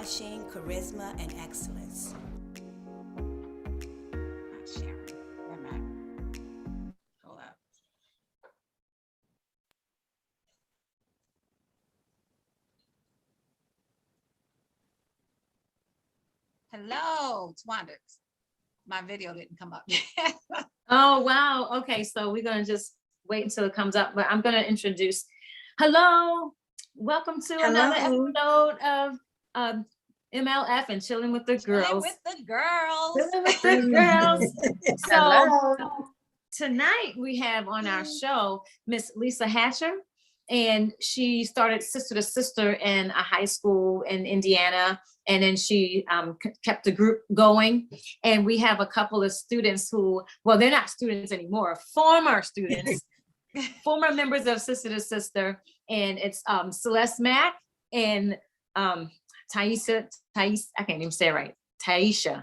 astonishing charisma and excellence. Not sharing. Wait a minute. Hold up. Hello, Twanda. My video didn't come up yet. Oh, wow. Okay, so we're going to just wait until it comes up, but I'm going to introduce. Hello, welcome to another episode of MLF and Chilling with the Girls. With the girls. Chilling with the girls. So tonight we have on our show Miss Lisa Hatcher, and she started Sister to Sister in a high school in Indiana, and then she kept the group going. And we have a couple of students who, well, they're not students anymore, former students, former members of Sister to Sister, and it's Celeste Mack and Taisha, I can't even say it right, Taisha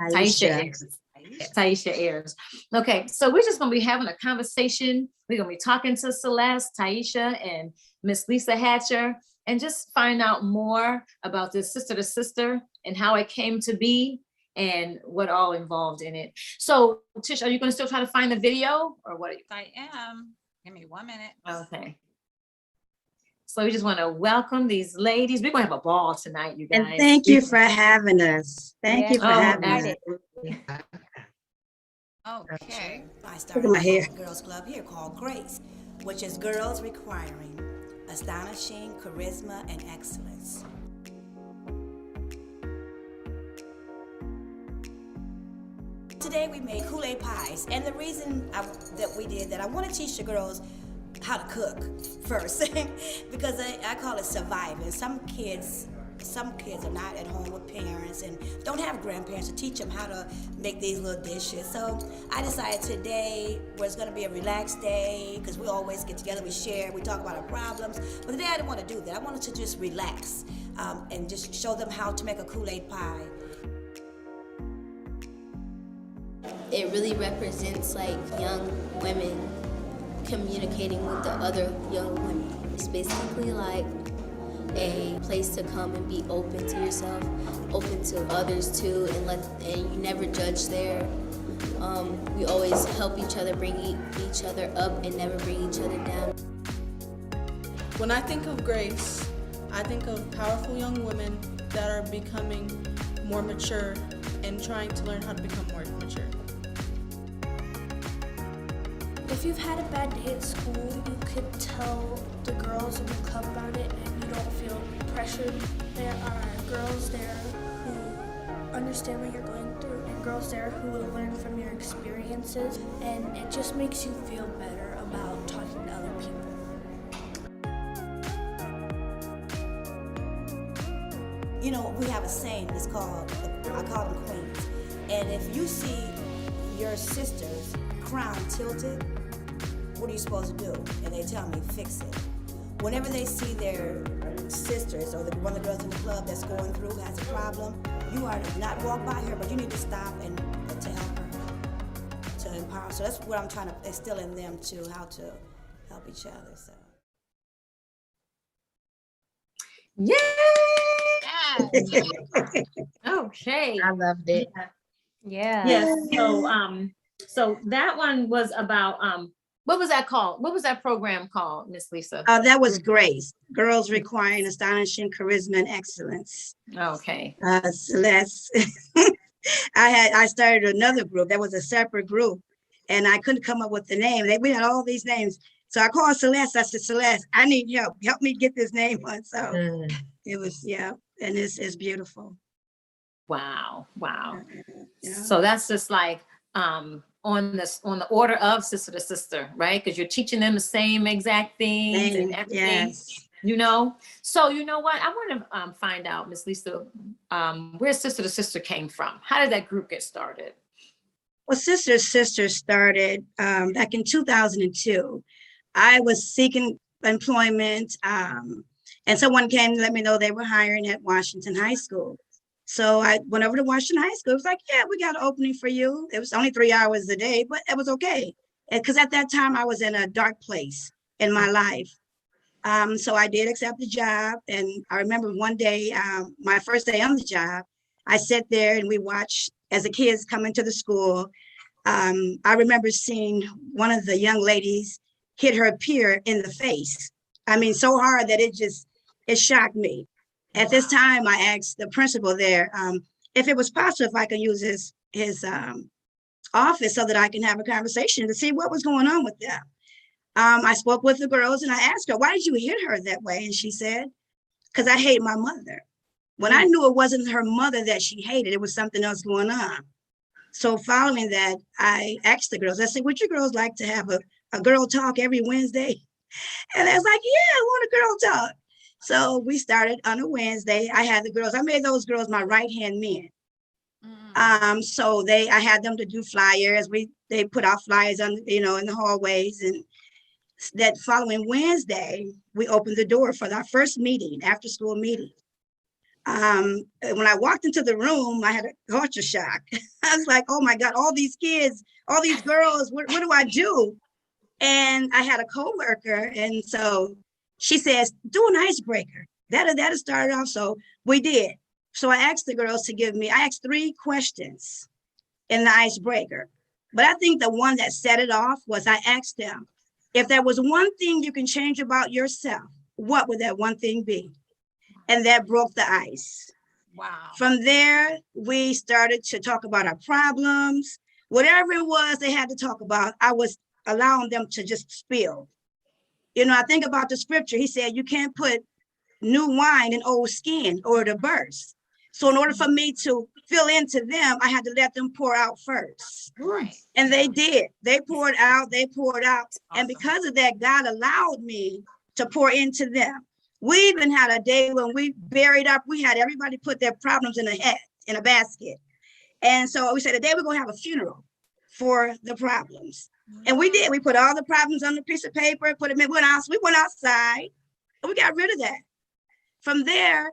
Ayers. Okay, so we're just gonna be having a conversation. We're gonna be talking to Celeste, Taisha, and Miss Lisa Hatcher, and just find out more about this Sister to Sister and how it came to be and what all involved in it. So Tish, are you gonna still try to find the video or what? I am. Give me 1 minute. Okay. So we just want to welcome these ladies. We're gonna have a ball tonight, you guys. And thank you for having us. Thank you for having us. Okay. I started my hair. a girls club here called Grace, which is girls requiring astonishing charisma and excellence. Today we made Kool-Aid pies, and the reason that we did that, I want to teach the girls how to cook first, because I call it surviving. Some kids are not at home with parents and don't have grandparents to teach them how to make these little dishes. So I decided today was going to be a relaxed day, because we always get together, we share, we talk about our problems. But today I didn't want to do that. I wanted to just relax and just show them how to make a Kool-Aid pie. It really represents like young women communicating with the other young women. It's basically like a place to come and be open to yourself, open to others too, and you never judge there. We always help each other, bring each other up, and never bring each other down. When I think of Grace, I think of powerful young women that are becoming more mature and trying to learn how to become more mature. If you've had a bad day at school, you could tell the girls in the club about it and you don't feel pressured. There are girls there who understand what you're going through and girls there who will learn from your experiences, and it just makes you feel better about talking to other people. You know, we have a saying, it's called, I call them queens. And if you see your sister's crown tilted, what are you supposed to do? And they tell me, fix it. Whenever they see their sisters or one of the girls in the club that's going through, has a problem, you are to not walk by her, but you need to stop and to help her, to empower. So that's what I'm trying to instill in them too, how to help each other. So. Yay! Yes. Okay. I loved it. Yeah. Yes. So that one was about what was that called? What was that program called, Miss Lisa? That was Grace, Girls Requiring Astonishing Charisma and Excellence. Okay. Celeste. I started another group that was a separate group, and I couldn't come up with the name. We had all these names. So I called Celeste. I said, Celeste, I need help. Help me get this name on. So it was, yeah, and it's beautiful. Wow. Yeah. So that's just like on the order of Sister to Sister, right? Because you're teaching them the same exact things and everything. Yes. You know, so you know what? I want to find out, Miss Lisa, where Sister to Sister came from. How did that group get started? Well, Sister to Sister started back in 2002. I was seeking employment, and someone came to let me know they were hiring at Washington High School. So I went over to Washington High School. It was like, yeah, we got an opening for you. It was only 3 hours a day, but it was okay. Because at that time I was in a dark place in my life. So I did accept the job. And I remember one day, my first day on the job, I sat there and we watched as the kids come into the school. I remember seeing one of the young ladies hit her peer in the face. I mean, so hard that it shocked me. At this time, I asked the principal there if it was possible if I could use his office so that I can have a conversation to see what was going on with them. I spoke with the girls and I asked her, why did you hit her that way? And she said, because I hate my mother. When I knew it wasn't her mother that she hated, it was something else going on. So following that, I asked the girls, I said, would you girls like to have a girl talk every Wednesday? And I was like, yeah, I want a girl talk. So we started on a Wednesday. I had the girls, I made those girls my right-hand men. So I had them to do flyers. They put out flyers on, in the hallways. And that following Wednesday, we opened the door for our first meeting, after school meeting. When I walked into the room, I had a culture shock. I was like, oh my God, all these kids, all these girls, what do I do? And I had a coworker, and so she says, do an icebreaker. That'll start it off. So we did. So I asked the girls I asked 3 questions in the icebreaker. But I think the one that set it off was I asked them, if there was one thing you can change about yourself, what would that one thing be? And that broke the ice. Wow. From there, we started to talk about our problems. Whatever it was they had to talk about, I was allowing them to just spill. I think about the scripture. He said, you can't put new wine in old skin or it'll burst. So in order for me to fill into them, I had to let them pour out first. Right. And they did. They poured out. Awesome. And because of that, God allowed me to pour into them. We even had a day when we had everybody put their problems in a basket. And so we said, today we're going to have a funeral for the problems. And we did. We put all the problems on a piece of paper, put them in. We went outside and we got rid of that. From there,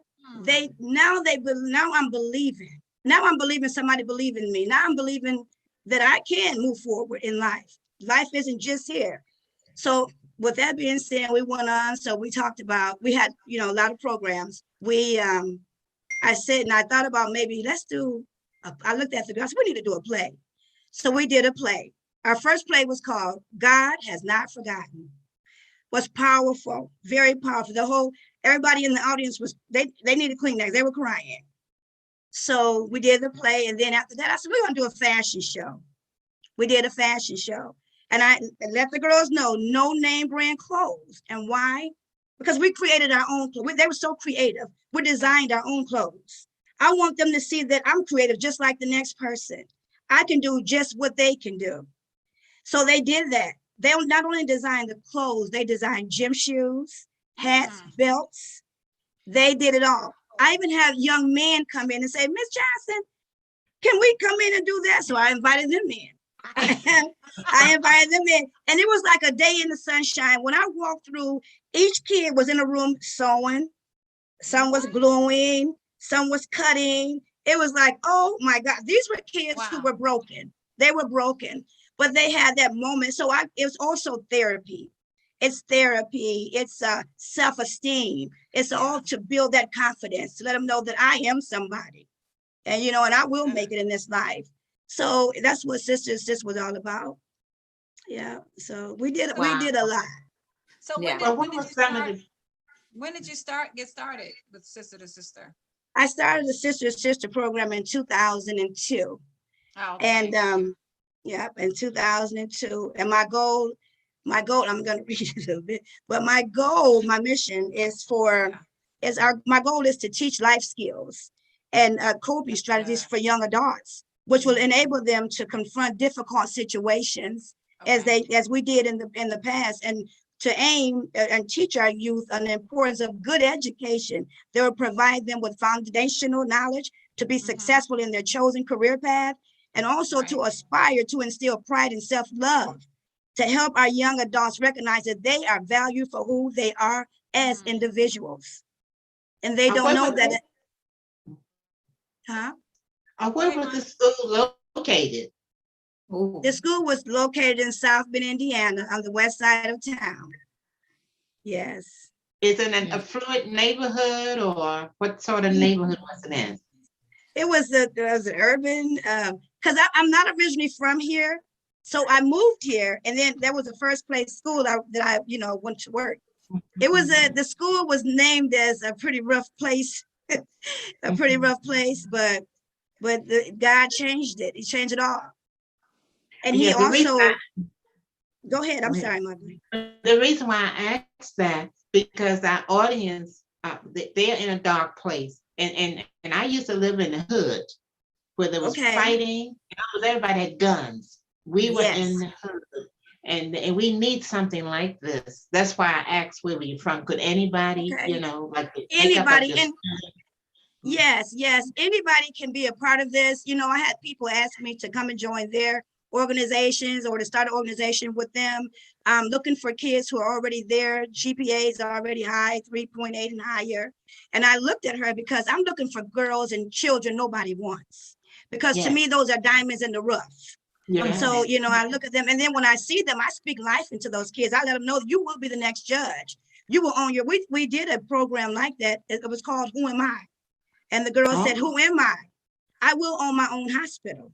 now I'm believing. Now I'm believing somebody believe in me. Now I'm believing that I can move forward in life. Life isn't just here. So with that being said, we went on. So we talked about, we had, a lot of programs. I said, and I thought about maybe I looked at the girls, we need to do a play. So we did a play. Our first play was called God Has Not Forgotten. Was powerful, very powerful. Everybody in the audience they needed Kleenex. They were crying. So we did the play. And then after that, I said, we're going to do a fashion show. We did a fashion show. And I let the girls know, no name brand clothes. And why? Because we created our own clothes. They were so creative. We designed our own clothes. I want them to see that I'm creative just like the next person. I can do just what they can do. So they did that. They not only designed the clothes, they designed gym shoes, hats, belts. They did it all. I even have young men come in and say, Miss Johnson, can we come in and do that? So I invited them in. I invited them in. And it was like a day in the sunshine. When I walked through, each kid was in a room sewing. Some was gluing. Some was cutting. It was like, oh my God, these were kids who were broken. They were broken. But they had that moment. So it was also therapy. It's therapy. It's self-esteem. It's all to build that confidence, to let them know that I am somebody. And, and I will make it in this life. So that's what Sister Assist was all about. Yeah. So we did a lot. So when did you get started with Sister to Sister? I started the Sister to Sister program in 2002. Oh, okay. And in 2002. And my goal, I'm going to read it a little bit, but my mission is my goal is to teach life skills and coping strategies for young adults, which will enable them to confront difficult situations as we did in the past, and to aim and teach our youth on the importance of good education that will provide them with foundational knowledge to be successful in their chosen career path, and also to aspire to instill pride and self-love, to help our young adults recognize that they are valued for who they are as individuals. And they don't know that. Where was the school located? The school was located in South Bend, Indiana, on the west side of town. Yes. Is it an affluent neighborhood or what sort of neighborhood was it in? It was an urban, because I'm not originally from here. So I moved here, and then that was the first place school that I went to work. It was the school was named as a pretty rough place, a pretty rough place, but God changed it. He changed it all. And he Yeah, the reason also, I- go ahead, I'm Go ahead. sorry, Mother. The reason why I asked that, because our audience, they're in a dark place. And I used to live in the hood where there was Okay. fighting, and everybody had guns. We were Yes. in the hood. And we need something like this. That's why I asked where were you from. Could anybody, Okay. like Anybody, and yes, anybody can be a part of this. I had people ask me to come and join their organizations or to start an organization with them. I'm looking for kids who are already there. GPAs are already high, 3.8 and higher. And I looked at her because I'm looking for girls and children nobody wants. Because to Yes. me, those are diamonds in the rough. Yeah. So, I look at them, and then when I see them, I speak life into those kids. I let them know you will be the next judge. You will own we did a program like that. It was called Who Am I? And the girl said, who am I? I will own my own hospital.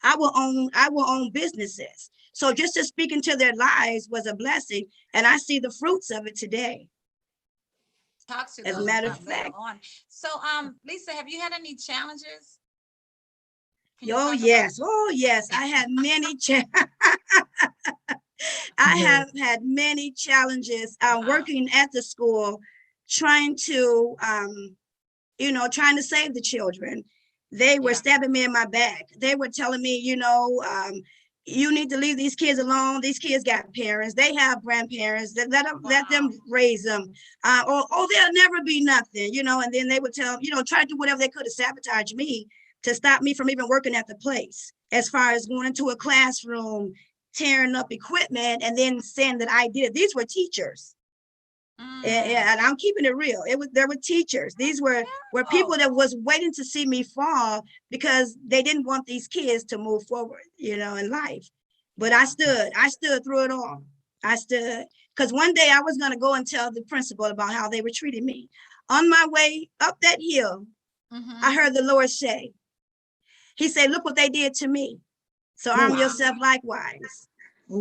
I will own businesses. So just to speak into their lives was a blessing. And I see the fruits of it today. Talk to As a those matter of later fact. on. So, Lisa, have you had any challenges? Can you Oh, talk about- yes. Oh, yes. I had many I have had many challenges working at the school, trying to save the children. They were stabbing me in my back. They were telling me, you need to leave these kids alone. These kids got parents. They have grandparents. Let them raise them. Or they'll never be nothing, and then they would try to do whatever they could to sabotage me, to stop me from even working at the place, as far as going into a classroom, tearing up equipment, and then saying that I did it. These were teachers. And I'm keeping it real. There were teachers. These were people that was waiting to see me fall because they didn't want these kids to move forward, in life. But I stood through it all. I stood, because one day I was going to go and tell the principal about how they were treating me. On my way up that hill, I heard the Lord say, he said, look what they did to me. So arm yourself likewise.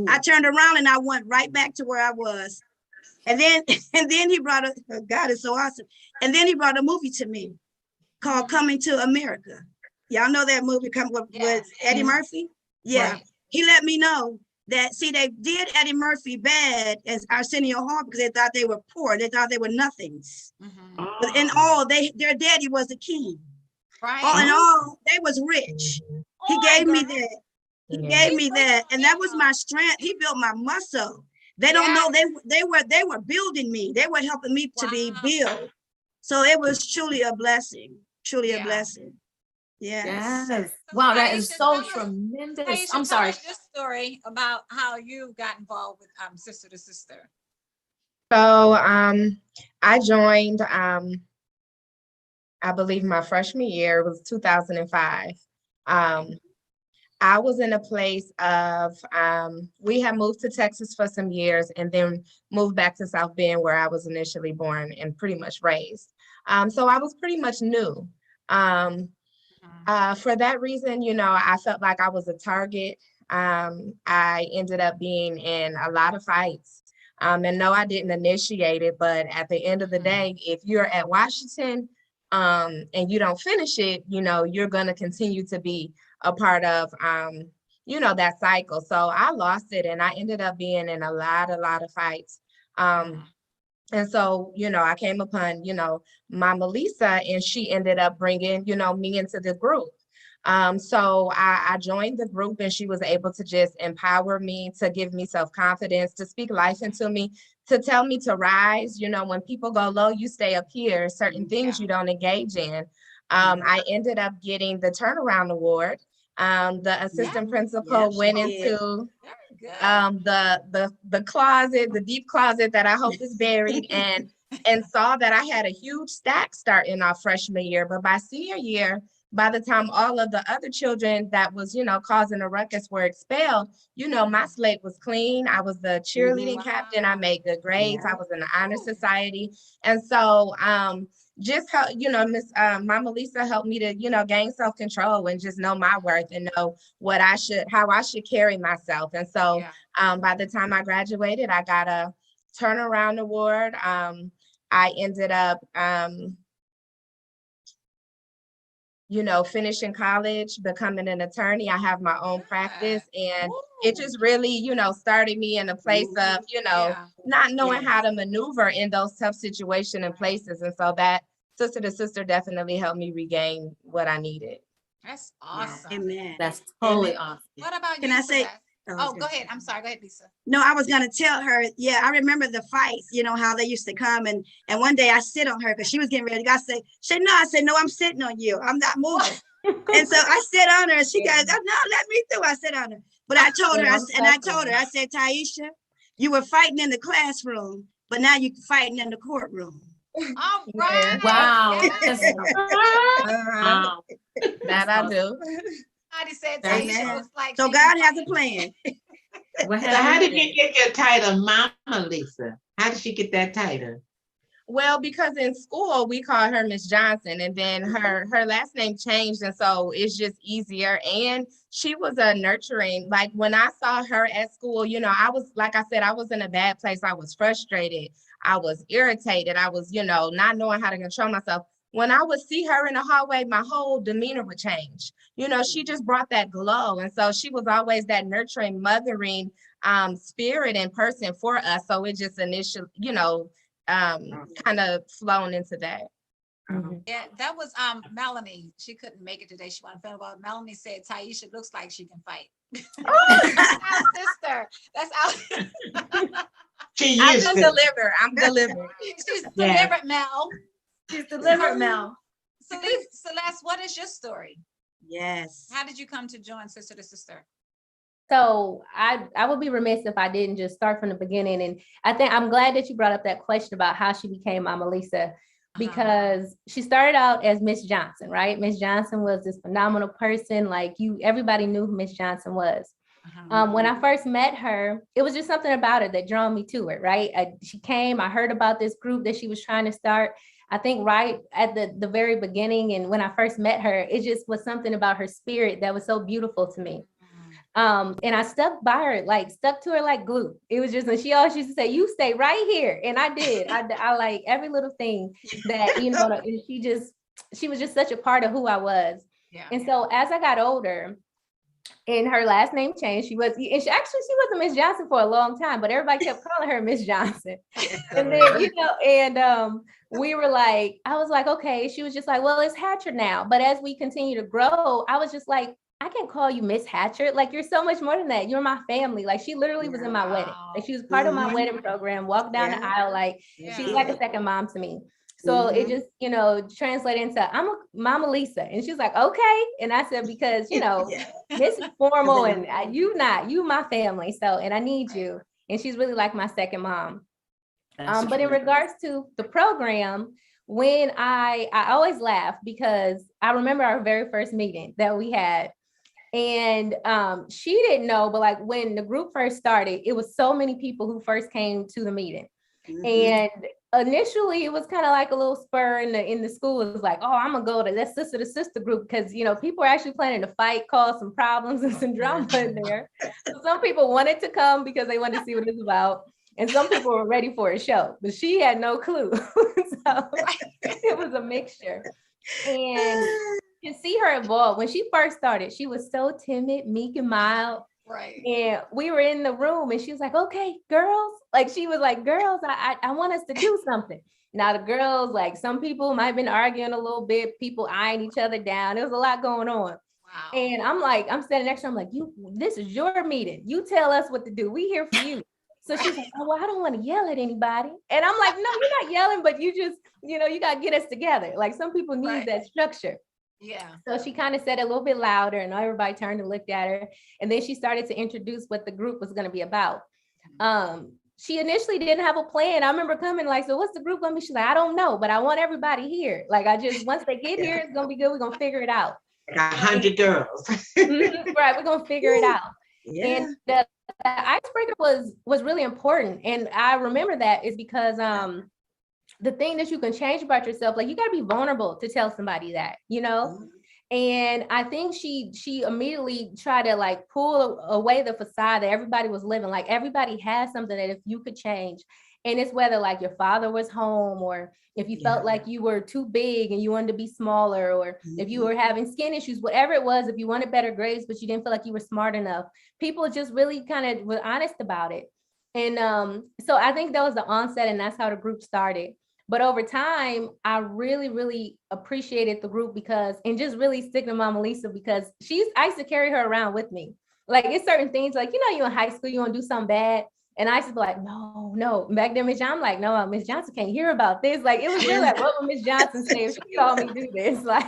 I turned around and I went right back to where I was. And then he brought God is so awesome. And then he brought a movie to me called Coming to America. Y'all know that movie with Eddie Murphy? Yeah. Right. He let me know that, see, they did Eddie Murphy bad as Arsenio Hall because they thought they were poor. They thought they were nothings. But in all, their daddy was a king. Right. All in all, they was rich. He gave me that. He gave me that. And that was my strength. He built my muscle. They don't know they were building me. They were helping me to be built. So it was truly a blessing. Truly a blessing. Yes. Wow, that is so tremendous. Aisha, I'm sorry. tell us your story about how you got involved with Sister to Sister. So I joined I believe my freshman year was 2005. I was in a place of, we had moved to Texas for some years and then moved back to South Bend where I was initially born and pretty much raised. So I was pretty much new. For that reason, I felt like I was a target. I ended up being in a lot of fights. And no, I didn't initiate it, but at the end of the day, if you're at Washington and you don't finish it, you're going to continue to be a part of, that cycle. So I lost it and I ended up being in a lot of fights. And so, I came upon, my Melissa, and she ended up bringing, me into the group. So I joined the group and she was able to just empower me, to give me self-confidence, to speak life into me, to tell me to rise. When people go low, you stay up here, certain things you don't engage in. I ended up getting the turnaround award. The assistant principal went into the closet, the deep closet that I hope is buried, and saw that I had a huge stack starting off freshman year. But by senior year, by the time all of the other children that was, causing a ruckus were expelled, my slate was clean. I was the cheerleading captain. I made good grades. I was in the honor society. And so just how, Miss Mama Lisa helped me to, gain self-control and just know my worth and know how I should carry myself. And so by the time I graduated, I got a turnaround award. I ended up finishing college, becoming an attorney. I have my own practice, and it just really, started me in a place of, not knowing how to maneuver in those tough situations and places. And so that sister to sister definitely helped me regain what I needed. That's awesome. Amen. That's totally Amen. awesome. What about Can you, I say? Celeste? Oh, go ahead. I'm sorry. Go ahead, Lisa. No, I was gonna tell her, yeah, I remember the fights, how they used to come, and one day I sit on her because she was getting ready to go. I said, no, I'm sitting on you. I'm not moving. And so I sit on her and she goes, oh, no, let me through. I sit on her. But I told her, I said, Taisha, you were fighting in the classroom, but now you're fighting in the courtroom. All right. Wow. Yes. Wow. That I do. Somebody said Amen. Taisha looks like So she God can has a fight. plan. What So how did happened? you get your title, Mama Lisa? How did she get that title? Well, because in school we called her Miss Johnson, and then her last name changed, and so it's just easier. And she was a nurturing. Like when I saw her at school, I was, like I said, I was in a bad place. I was frustrated. I was irritated. I was, not knowing how to control myself. When I would see her in the hallway, my whole demeanor would change. She just brought that glow, and so she was always that nurturing, mothering spirit in person for us. So it just initially, kind of flown into that. Yeah, that was Melanie. She couldn't make it today. She wanted to film about. Melanie said Taisha looks like she can fight. That's our sister. That's our. She I'm used just to. delivered. I'm delivered. She's Yeah. delivered, Mel. She's delivered, Mel. Celeste, what is your story? Yes. How did you come to join Sister to Sister? So I would be remiss if I didn't just start from the beginning. And I think I'm glad that you brought up that question about how she became Mama Lisa, because she started out as Miss Johnson, right? Miss Johnson was this phenomenal person. Like everybody knew who Miss Johnson was. When I first met her, it was just something about her that drew me to it, right? She came, I heard about this group that she was trying to start. I think right at the very beginning, and when I first met her, it just was something about her spirit that was so beautiful to me. And I stuck to her like glue. It was just, and she always used to say, you stay right here. And I did. I like every little thing that, and she was just such a part of who I was. Yeah. And so as I got older, and her last name changed, she wasn't Miss Johnson for a long time, but everybody kept calling her Miss Johnson. And then, we were like, I was like, okay. She was just like, well, it's Hatcher now. But as we continue to grow, I was just like, I can't call you Miss Hatcher. Like, you're so much more than that. You're my family. Like, she literally was in my wedding. Like, she was part of my wedding program, walked down the aisle. Like, she's like a second mom to me. So it just, translated into, I'm a Mama Lisa. And she's like, okay. And I said, because, this is formal and you my family. So, and I need you. And she's really like my second mom. But in regards to the program, when I always laugh because I remember our very first meeting that we had. And she didn't know, but like when the group first started, it was so many people who first came to the meeting. And initially it was kind of like a little spur in the school. It was like, oh, I'm gonna go to that sister to sister group because people are actually planning to fight, cause some problems and some drama in there. So some people wanted to come because they wanted to see what it's about. And some people were ready for a show, but she had no clue. So it was a mixture. And you see her evolve. When she first started, she was so timid, meek and mild. Right. And we were in the room and she was like, okay, girls. Like, she was like, girls, I want us to do something. Now the girls, like some people might have been arguing a little bit, people eyeing each other down. There was a lot going on. Wow. And I'm standing next to her. I'm like, this is your meeting. You tell us what to do. We here for you. So she's like, oh, well, I don't want to yell at anybody. And I'm like, no, you're not yelling, but you just, you got to get us together. Like some people need that structure. Yeah. So she kind of said it a little bit louder and everybody turned and looked at her. And then she started to introduce what the group was going to be about. she initially didn't have a plan. I remember coming like, so what's the group gonna be? She's like, I don't know, but I want everybody here. Like, once they get here, it's gonna be good. We're gonna figure it out. 100 girls. Right, we're gonna figure it out. Yeah. And the icebreaker was really important. And I remember that is because the thing that you can change about yourself, like you gotta be vulnerable to tell somebody that, you know? And I think she immediately tried to like pull away the facade that everybody was living. Like everybody has something that if you could change, and it's whether like your father was home, or if you felt like you were too big and you wanted to be smaller, or if you were having skin issues, whatever it was, if you wanted better grades, but you didn't feel like you were smart enough, people just really kind of were honest about it. And so I think that was the onset, and that's how the group started. But over time, I really, really appreciated the group because, and just really sticking to Mama Lisa, because I used to carry her around with me. Like it's certain things, like, you know, you're in high school, you want to do something bad. And I used to be like, no. Back then, Miss Johnson, I'm like, no, Miss Johnson can't hear about this. Like, it was really like, what would Miss Johnson say if she saw me do this? Like,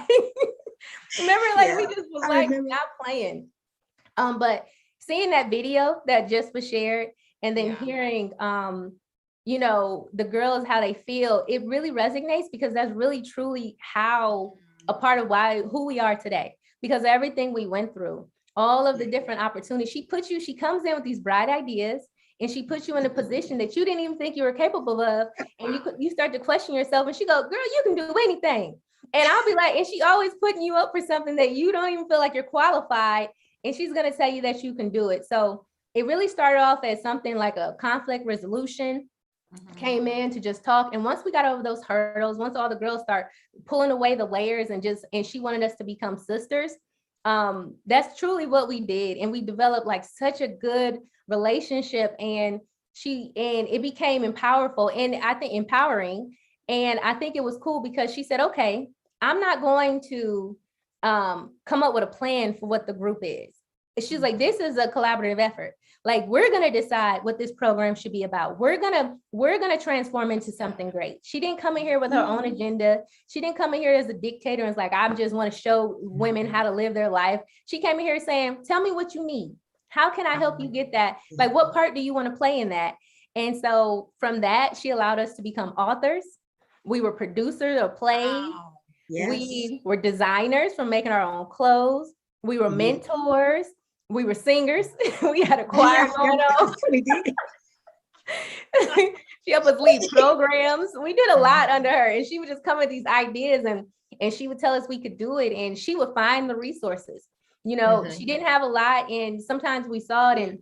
remember, like, we just was like, not playing. But seeing that video that just was shared, and then hearing, you know, the girls, how they feel, it really resonates, because that's really truly how a part of who we are today, because everything we went through, all of the different opportunities, she comes in with these bright ideas, and she puts you in a position that you didn't even think you were capable of. And you start to question yourself, and she goes, girl, you can do anything. And I'll be like, and she always putting you up for something that you don't even feel like you're qualified. And she's going to tell you that you can do it. So it really started off as something like a conflict resolution. Came in to just talk. And once we got over those hurdles, once all the girls start pulling away the layers and she wanted us to become sisters, that's truly what we did. And we developed like such a good relationship, and it became powerful, and I think empowering. And I think it was cool because she said, okay, I'm not going to come up with a plan for what the group is. She's like, this is a collaborative effort. Like, we're going to decide what this program should be about. We're going to transform into something great. She didn't come in here with her own agenda. She didn't come in here as a dictator and it's like, I just want to show women how to live their life. She came in here saying, tell me what you need. How can I help you get that? Like, what part do you want to play in that? And so from that, she allowed us to become authors. We were producers of plays. Wow. Yes. We were designers from making our own clothes. We were mentors. We were singers. We had a choir going on. We did. She helped us lead programs. We did a lot under her, and she would just come with these ideas, and she would tell us we could do it, and she would find the resources. You know, she didn't have a lot, and sometimes we saw it. And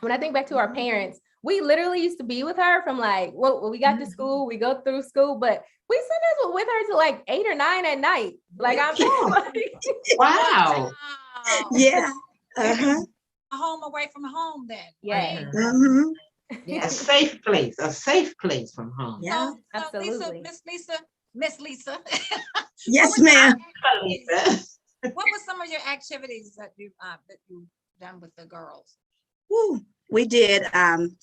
when I think back to our parents, we literally used to be with her from like, well, we got to school, we go through school, but we sometimes were with her till like 8 or 9 at night. Like, I'm like, wow. Yeah. Home away from home then. Yeah. Right? Yeah. A safe place from home. Yeah, so absolutely. Miss Lisa. Yes, ma'am. What were some of your activities that you've done with the girls? Woo. We did.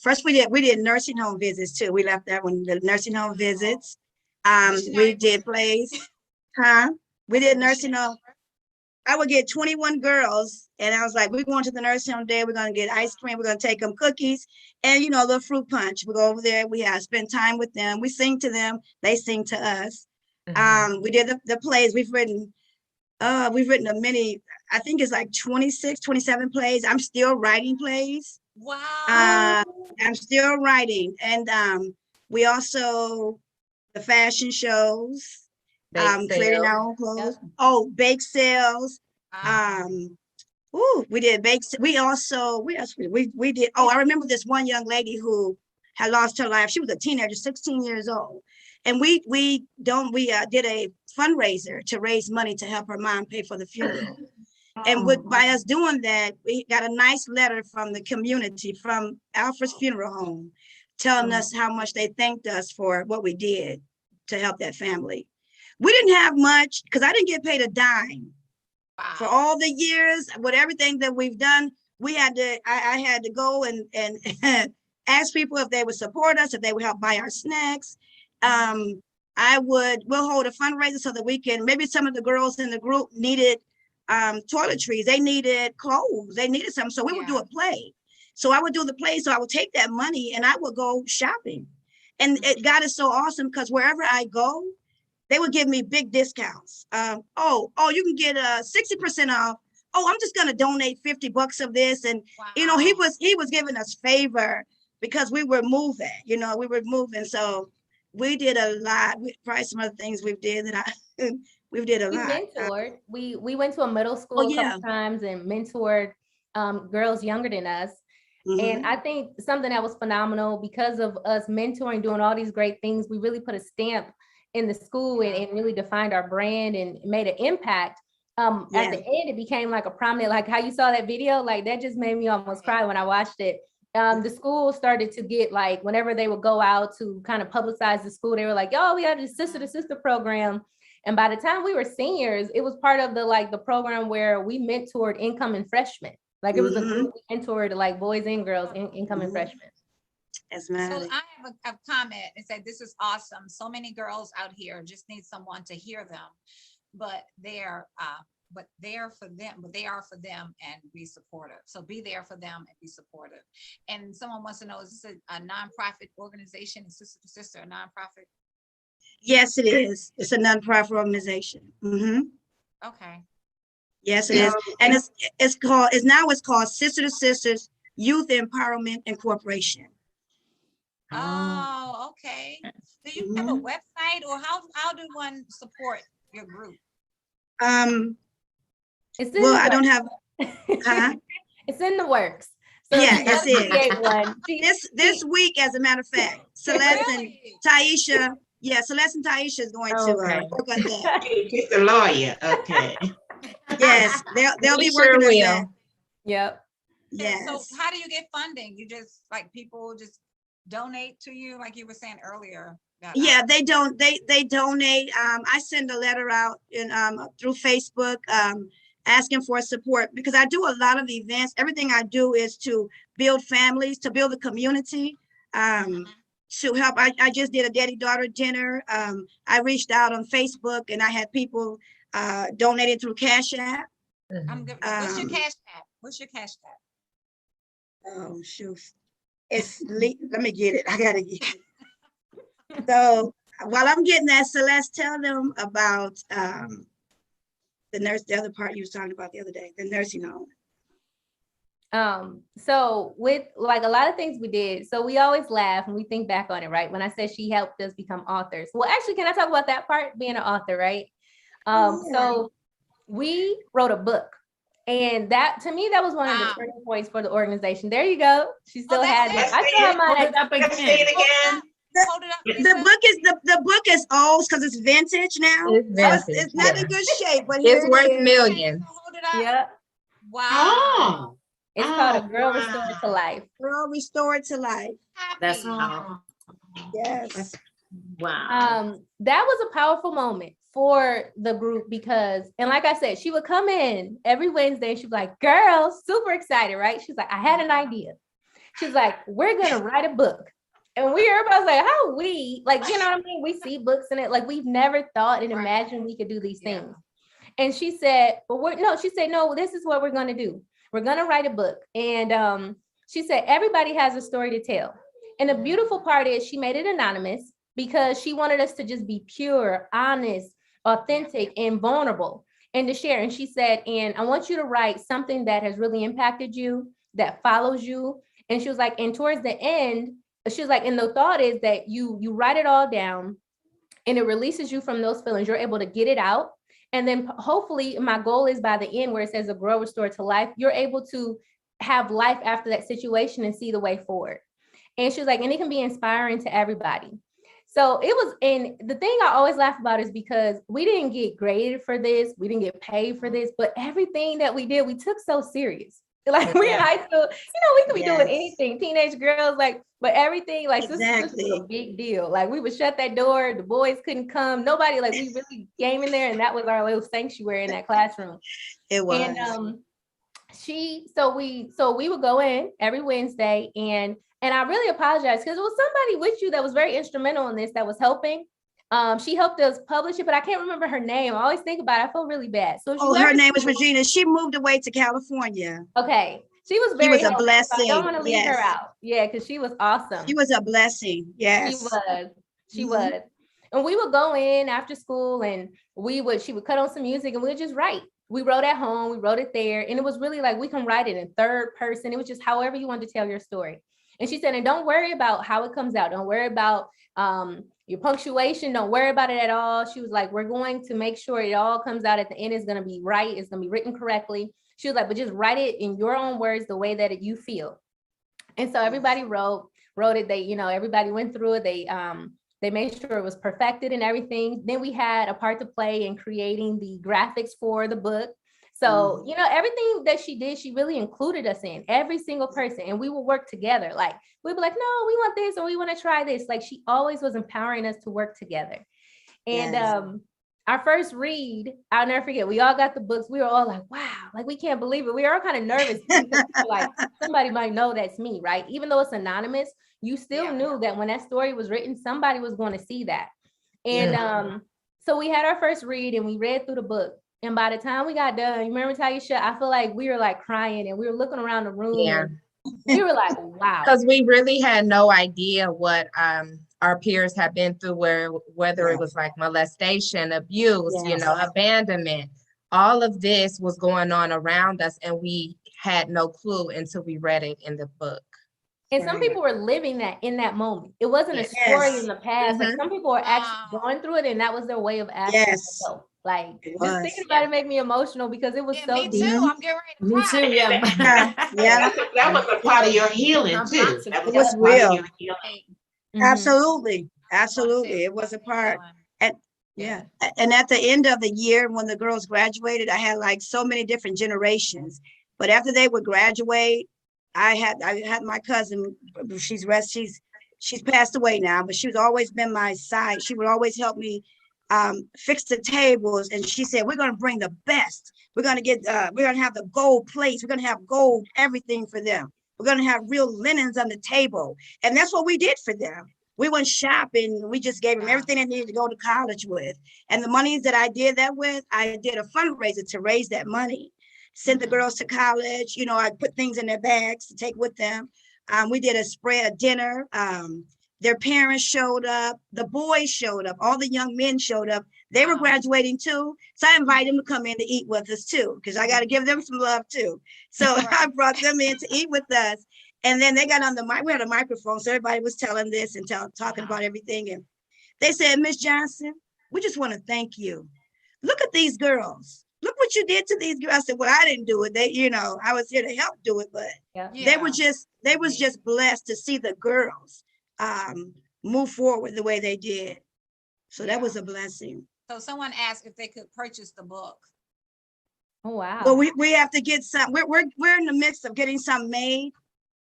First, we did nursing home visits too. We left that one, the nursing home visits. We did plays. We did nursing home. I would get 21 girls, and I was like, we're going to the nursing home day. We're going to get ice cream. We're going to take them cookies and, you know, the fruit punch. We go over there. We spend time with them. We sing to them. They sing to us. We did the plays. We've written a many, I think it's like 26, 27 plays. I'm still writing plays. Wow. I'm still writing. And we also, the fashion shows, creating our own clothes. Yep. Oh, bake sales. We did we did. Oh, I remember this one young lady who had lost her life. She was a teenager, 16 years old. And we did a fundraiser to raise money to help her mom pay for the funeral. And by us doing that, we got a nice letter from the community, from Alfred's Funeral Home, telling us how much they thanked us for what we did to help that family. We didn't have much because I didn't get paid a dime. Wow. For all the years with everything that we've done. I had to go and ask people if they would support us, if they would help buy our snacks. We'll hold a fundraiser so that we can, maybe some of the girls in the group needed toiletries, they needed clothes, they needed something, so we would do a play. So I would do the play. So I would take that money and I would go shopping. And God is so awesome because wherever I go, they would give me big discounts. You can get 60% off. Oh, I'm just gonna donate $50 of this. And he was giving us favor because we were moving, So we did a lot. Probably some other things we did that we did a We lot. mentored. We went to a middle school a couple times and mentored girls younger than us. And I think something that was phenomenal because of us mentoring, doing all these great things, we really put a stamp in the school and really defined our brand and made an impact. At the end, it became like a prominent, like how you saw that video, like that just made me almost cry when I watched it. The school started to get like, whenever they would go out to kind of publicize the school, they were like, oh, we have this sister to sister program. And by the time we were seniors, it was part of the program where we mentored incoming freshmen. Like it was a group we mentored like boys and girls, incoming freshmen. So I have a comment. It said, this is awesome. So many girls out here just need someone to hear them, but they are for them and be supportive. So be there for them and be supportive. And someone wants to know, is this a nonprofit organization? Is Sister to Sister a nonprofit? Yes, it is. It's a nonprofit organization. Okay. Yes, it is. And it's called Sister to Sisters Youth Empowerment Incorporation. Oh, okay. Do you have a website, or how do one support your group? I don't have. It's in the works. So yeah, it's it. This week, as a matter of fact, Celeste and Taisha. Yeah, Celeste and Taisha is going to work on that. Get the lawyer. Okay. Yes, they'll be working on that. Yep. Yes. So how do you get funding? You just people just donate to you, like you were saying earlier? Yeah, they donate. I send a letter out through Facebook asking for support because I do a lot of events. Everything I do is to build families, to build a community, to help. I just did a daddy-daughter dinner. I reached out on Facebook and I had people donated through Cash App. I'm good. What's your Cash App? What's your Cash App? Oh, shoot. Let me get it. I gotta get it. So while I'm getting that, Celeste, tell them about the other part you was talking about the other day, the nursing home. So with like a lot of things we did, so we always laugh when we think back on it, right? When I said she helped us become authors. Well, actually, can I talk about that part, being an author, right? So we wrote a book. And that, to me, that was one of the turning points for the organization. There you go. She still has it. I still have mine up again. The book is old because it's vintage now. It's vintage, it's not in good shape, but it's worth millions. Yep. Wow. It's called A Girl Restored to Life. Girl Restored to Life. That's powerful. Yes. Wow. That was a powerful moment for the group because, and like I said, she would come in every Wednesday. She'd be like, girls, super excited, right? She's like, I had an idea. She's like, we're going to write a book. And everybody's like, how we, like, you know what I mean? We see books in it. Like we've never thought and imagined we could do these things. And she said, no, this is what we're going to do. We're going to write a book. And she said, everybody has a story to tell. And the beautiful part is she made it anonymous because she wanted us to just be pure, honest, authentic, and vulnerable and to share. And she said, and I want you to write something that has really impacted you, that follows you. And she was like, and towards the end, she was like, and the thought is that you write it all down and it releases you from those feelings. You're able to get it out. And then hopefully my goal is by the end where it says a girl restored to life, you're able to have life after that situation and see the way forward. And she was like, and it can be inspiring to everybody. So it was, and the thing I always laugh about is because we didn't get graded for this, we didn't get paid for this, but everything that we did, we took so serious. Like we in high school, we could be doing anything, teenage girls, like, but everything, like this was a big deal. Like we would shut that door, the boys couldn't come, nobody, like we really came in there and that was our little sanctuary in that classroom. It was. And so we would go in every Wednesday and I really apologize because it was somebody with you that was very instrumental in this that was helping. She helped us publish it, but I can't remember her name. I always think about it. I feel really bad. So her name was Regina. She moved away to California. Okay. She was She very was a helpful. So I don't blessing. want to leave her Yes. out. Yeah, because she was awesome. She was a blessing. She Yes. was. She Mhm. was. And we would go in after school and she would cut on some music and we'd just write. We wrote at home, we wrote it there. And it was really like, we can write it in third person. It was just however you wanted to tell your story. And she said, and don't worry about how it comes out. Don't worry about your punctuation. Don't worry about it at all. She was like, we're going to make sure it all comes out at the end. It's going to be right. It's going to be written correctly. She was like, but just write it in your own words, the way that you feel. And so everybody wrote it. They, everybody went through it. They made sure it was perfected and everything. Then we had a part to play in creating the graphics for the book. So, everything that she did, she really included us in, every single person. And we would work together. Like, we'd be like, no, we want this, or we want to try this. Like, she always was empowering us to work together. And Yes. Our first read, I'll never forget, we all got the books. We were all like, wow, like, we can't believe it. We were all kind of nervous. Like, somebody might know that's me, right? Even though it's anonymous, you still knew that when that story was written, somebody was going to see that. And so we had our first read and we read through the book. And by the time we got done, you remember, Taisha, I feel like we were like crying and we were looking around the room. Yeah. We were like, wow. Because we really had no idea what our peers had been through, whether it was like molestation, abuse, Yes. abandonment. All of this was going on around us, and we had no clue until we read it in the book. And some people were living that in that moment. It wasn't a story in the past. Like, some people were actually going through it, and that was their way of asking for help. Like, just thinking about it made me emotional because it was so me deep. too. I'm getting ready to Me cry. too, yeah. Yeah. That was a part of your healing too. That It was a part of real. your healing. Absolutely. Absolutely. It was a part. Yeah. And at the end of the year, when the girls graduated, I had like so many different generations. But after they would graduate, I had my cousin, she's passed away now, but she's always been my side. She would always help me fix the tables. And she said, we're going to bring the best. We're going to have the gold plates. We're going to have gold, everything for them. We're going to have real linens on the table. And that's what we did for them. We went shopping. We just gave them everything they needed to go to college with. And the money that I did that with, I did a fundraiser to raise that money. Sent the girls to college. I put things in their bags to take with them. We did a dinner. Their parents showed up. The boys showed up. All the young men showed up. They were graduating too. So I invited them to come in to eat with us too, because I got to give them some love too. So I brought them in to eat with us. And then they got on the mic. We had a microphone. So everybody was telling this and talking about everything. And they said, Miss Johnson, we just want to thank you. Look at these girls. Look what you did to these girls. I said, well, I didn't do it. I was here to help do it, but they was just blessed to see the girls move forward the way they did. So that was a blessing. So someone asked if they could purchase the book. Oh, wow. Well, we have to get some. We're in the midst of getting some made,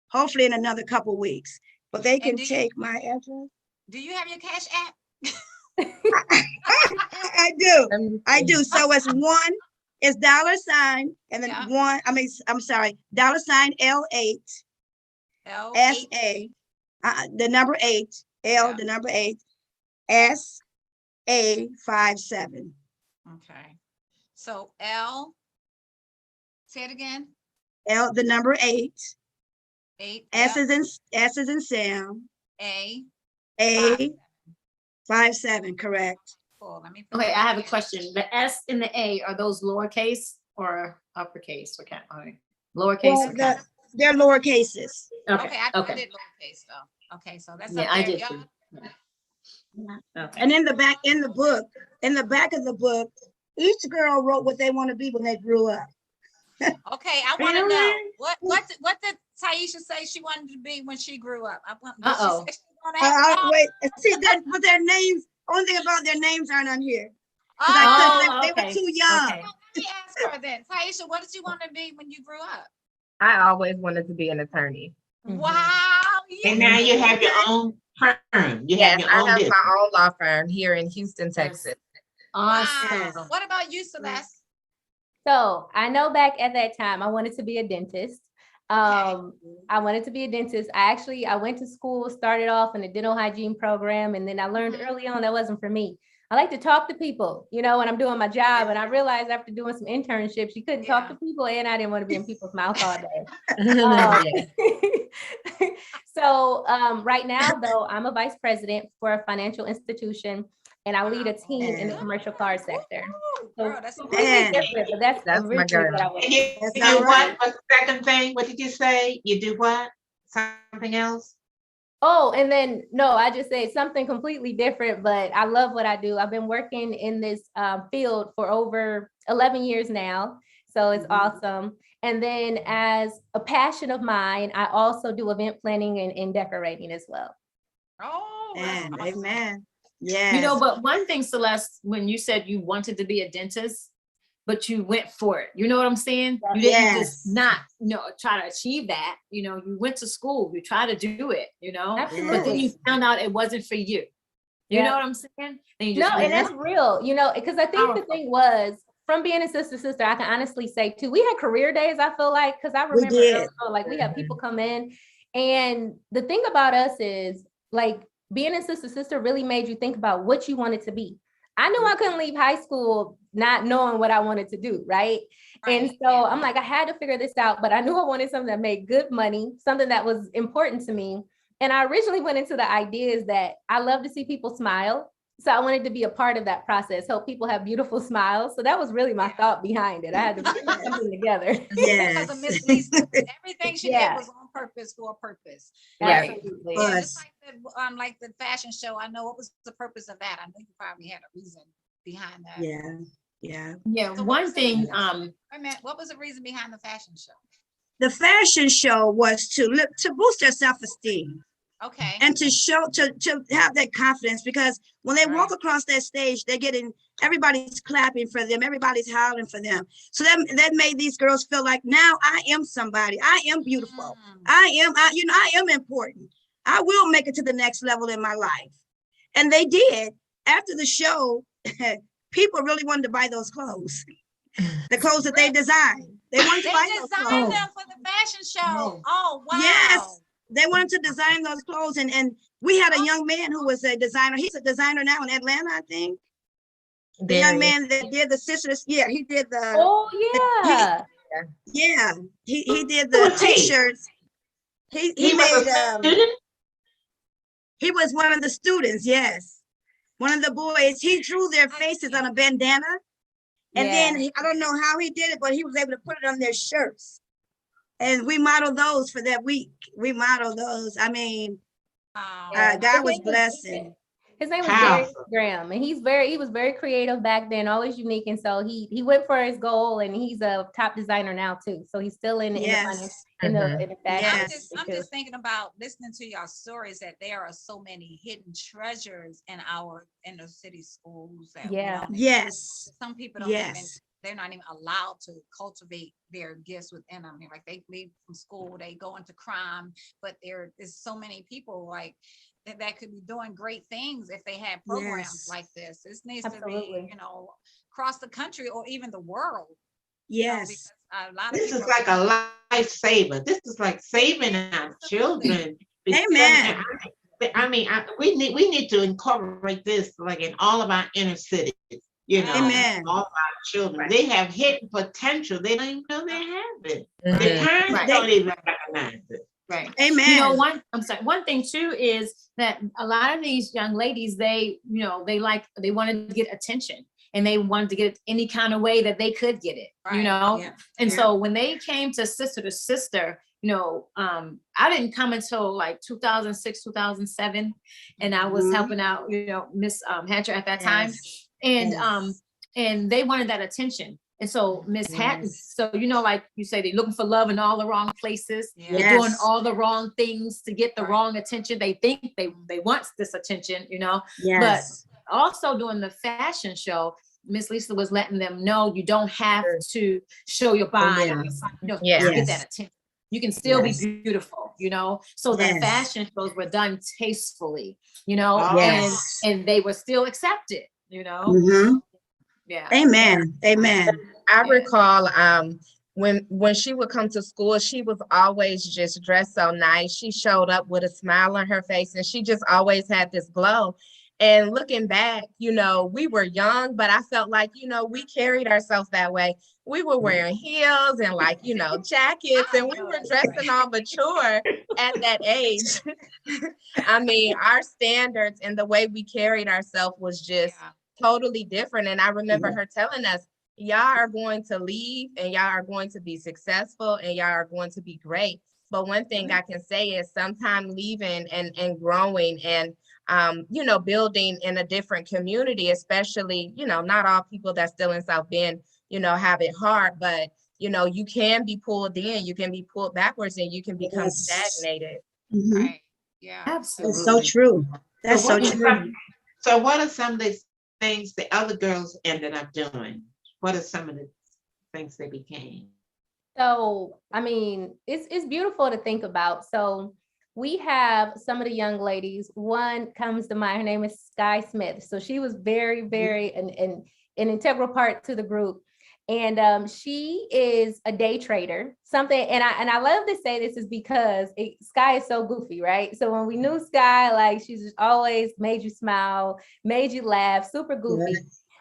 hopefully in another couple weeks. But they can take my address. Do you have your Cash App? I do. So it's one is $, and then one. I'm sorry, $, L8 SA, the number 8 L, the number 8 SA57. Okay. So L. Say it again. L, the number 8. 8. S is in Sam. A. 57, correct. Cool. Let me. Okay, I have a question. The S and the A, are those lowercase or uppercase or lowercase or capital? They're lower cases. Okay, I did lowercase though. Okay, so that's yeah, up there. I did Y'all. too. Okay. And in the back of the book, each girl wrote what they want to be when they grew up. Okay, I want to know what did Taisha say she wanted to be when she grew up? Wait, see that, but their names. Only thing about their names aren't on here. They were too young. Okay. Let me ask her then, Taisha, what did you want to be when you grew up? I always wanted to be an attorney. Wow. And now you have your own firm. You have your own I have business. my own law firm here in Houston, Texas. Awesome. Wow. What about you, Celeste? So I know back at that time, I wanted to be a dentist. I wanted to be a dentist. I went to school, started off in a dental hygiene program, and then I learned early on that wasn't for me. I like to talk to people, you know, when I'm doing my job. And I realized after doing some internships, you couldn't talk to people, and I didn't want to be in people's mouth all day. So right now, though, I'm a vice president for a financial institution, and I lead a team in the commercial car sector. So Girl, that's completely different, but that's That's my originally girl. what I was. And you That's do all right. what? What's the second thing? What did you say? You do what? Something else? Oh, and then, no, I just said something completely different, but I love what I do. I've been working in this field for over 11 years now. So it's awesome. And then as a passion of mine, I also do event planning and decorating as well. Oh, that's Amen. awesome. Amen. Yes. You know, but one thing, Celeste, when you said you wanted to be a dentist, but you went for it, you know what I'm saying? You didn't just Yes. not, try to achieve that. You went to school, you try to do it, but then Absolutely. you found out it wasn't for you. You Yeah. know what I'm saying? And you No, just and that's real, because I think the Powerful. thing was, from being a sister, I can honestly say too, we had career days, I feel like, because I remember did. like we have people come in, and the thing about us is like being a sister really made you think about what you wanted to be. I knew I couldn't leave high school not knowing what I wanted to do, right? And Right, so yeah. I'm like, I had to figure this out, but I knew I wanted something that made good money, something that was important to me. And I originally went into the ideas that I love to see people smile. So I wanted to be a part of that process, help people have beautiful smiles. So that was really my thought behind it. I had to put something together. Because of Miss Lisa, everything she Yeah. did was on purpose for a purpose. Right. Absolutely. Yeah, Was. just like the fashion show, I know what was the purpose of that. I know you probably had a reason behind that. Yeah. Yeah. Yeah, So what one was the thing, reason? Wait a minute, what was the reason behind the fashion show? The fashion show was to boost their self-esteem Okay. and to show to have that confidence, because when they walk Right. across that stage, everybody's clapping for them, everybody's hollering for them. So that made these girls feel like, now I am somebody, I am beautiful, I am important. I will make it to the next level in my life. And they did. After the show, people really wanted to buy those clothes. The clothes that they designed. They wanted They to buy those designed clothes. them for the fashion show. No. Oh, wow. Yes. They wanted to design those clothes. And we had a young man who was a designer. He's a designer now in Atlanta, I think. The young man that did the sisters. Yeah, he did the. Oh, yeah. Yeah, he did the t-shirts. He was made a student? he was one of the students, yes. One of the boys. He drew their faces on a bandana. And then I don't know how he did it, but he was able to put it on their shirts. And we modeled those for that week. We modeled those. I mean, God was blessing. His name was Gary Graham, and he was very creative back then, always unique. And so he went for his goal, and he's a top designer now too. So he's still in the fashion. I'm just thinking about listening to y'all stories, that there are so many hidden treasures in our inner city schools. That Yes. Some people don't even, they're not even allowed to cultivate their gifts within them. Like they leave from school, they go into crime, but there is so many people like that could be doing great things if they had programs like this. This needs to be, across the country or even the world. Yes. A lot of this is like a lifesaver. This is like saving our children. Amen. I mean, we need to incorporate this like in all of our inner cities. Amen. All of our children, they have hidden potential. They don't even know they have it. Their parents don't even recognize it. Right. Amen. One thing too is that a lot of these young ladies, they wanted to get attention, and they wanted to get it any kind of way that they could get it, And so when they came to sister, I didn't come until like 2006, 2007, and I was helping out, Miss Hatcher at that time, and they wanted that attention. And so Miss Hatton, so like you say, they're looking for love in all the wrong places. They're doing all the wrong things to get the wrong attention. They think they want this attention, But also during the fashion show, Miss Lisa was letting them know you don't have to show your body, to get that attention. You can still be beautiful, So the fashion shows were done tastefully, and they were still accepted, Yeah. Amen. Amen. I recall when she would come to school, she was always just dressed so nice. She showed up with a smile on her face, and she just always had this glow. And looking back, you know, we were young, but I felt like, you know, we carried ourselves that way. We were wearing heels and like, you know, jackets, and we were dressing all mature at that age. I mean, our standards and the way we carried ourselves was just totally different. And I remember her telling us, y'all are going to leave and y'all are going to be successful and y'all are going to be great. But one thing I can say is sometimes leaving and growing and you know, building in a different community, especially, you know, not all people that's still in South Bend, you know, have it hard, but, you know, you can be pulled in, you can be pulled backwards, and you can become stagnated. Right. Yeah. Absolutely. That's so true. That's so true. So what are some of the things the other girls ended up doing? What are some of the things they became? So, I mean, it's beautiful to think about. So we have some of the young ladies. One comes to mind, her name is Skye Smith. So she was very, very an integral part to the group. And she is a day trader, something, and I love to say this is because Skye is so goofy, right? So when we knew Skye, like she's just always made you smile, made you laugh, super goofy.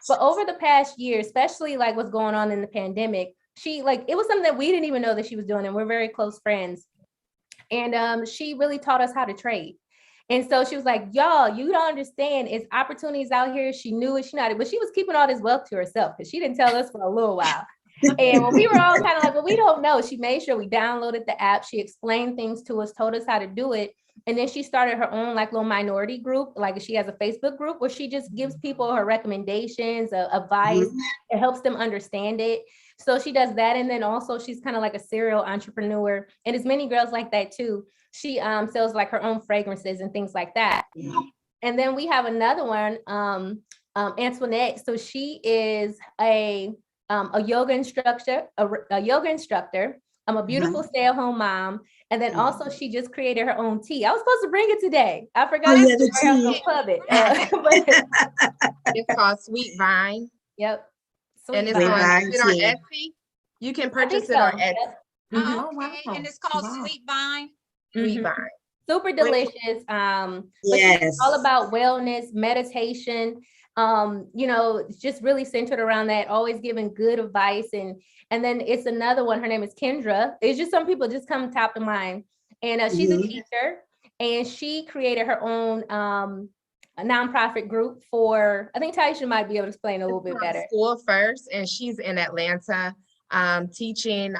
But over the past year, especially like what's going on in the pandemic, she like, it was something that we didn't even know that she was doing, and we're very close friends. And she really taught us how to trade. And so she was like, y'all, you don't understand, it's opportunities out here. She knew it, she not it, but she was keeping all this wealth to herself because she didn't tell us for a little while. And when we were all kind of like, well, we don't know, she made sure we downloaded the app. She explained things to us, told us how to do it. And then she started her own like little minority group. Like she has a Facebook group where she just gives people her recommendations, advice. It helps them understand it. So she does that. And then also she's kind of like a serial entrepreneur. And there's many girls like that too. She sells like her own fragrances and things like that. And then we have another one, Antoinette. So she is a yoga instructor, a yoga instructor. I'm a beautiful stay-at-home mom. And then also she just created her own tea. I was supposed to bring it today. I forgot to club it. It's called Sweet Vine. Yep. And it's on Etsy. You can purchase it on Etsy. Yep. Oh, okay. And it's called Sweet Vine. Sweet Vine. Super delicious. But it's all about wellness, meditation. You know, just really centered around that, always giving good advice. And then it's another one, her name is Kendra. It's just some people just come top of mind. And she's a teacher, and she created her own a nonprofit group for, I think Taisha might be able to explain a little bit better. School First, and she's in Atlanta teaching,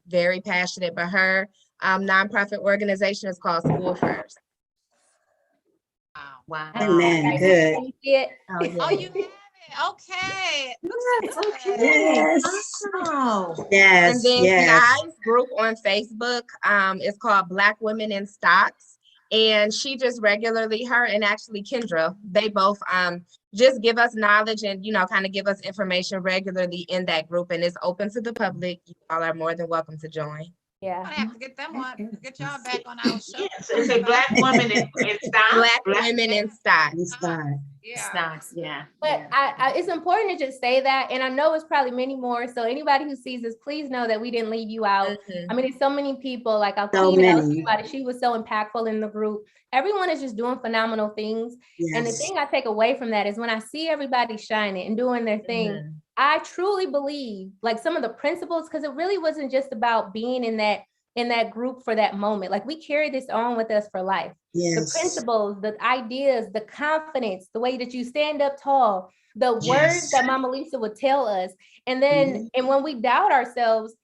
very passionate, but her nonprofit organization is called School First. Wow. Amen. Good. Oh, you have it. Okay. Yes. Wow. Yes. And then Yes. Skye's group on Facebook is called Black Women in Stocks. And she just regularly, her and actually Kendra, they both just give us knowledge and, you know, kind of give us information regularly in that group. And it's open to the public. You all are more than welcome to join. Yeah. I have to get them one, get y'all back on our show. Yes, it's a Black woman in stocks. Black Women in Stocks. Yeah. Stocks, yeah. But I it's important to just say that, and I know it's probably many more. So anybody who sees this, please know that we didn't leave you out. I mean, there's so many people. Like Alquina, she was so impactful in the group. Everyone is just doing phenomenal things. And the thing I take away from that is when I see everybody shining and doing their thing, I truly believe like some of the principles, because it really wasn't just about being in that group for that moment. Like we carry this on with us for life. The principles, the ideas, the confidence, the way that you stand up tall, the words that Mama Lisa would tell us. And then, and when we doubt ourselves,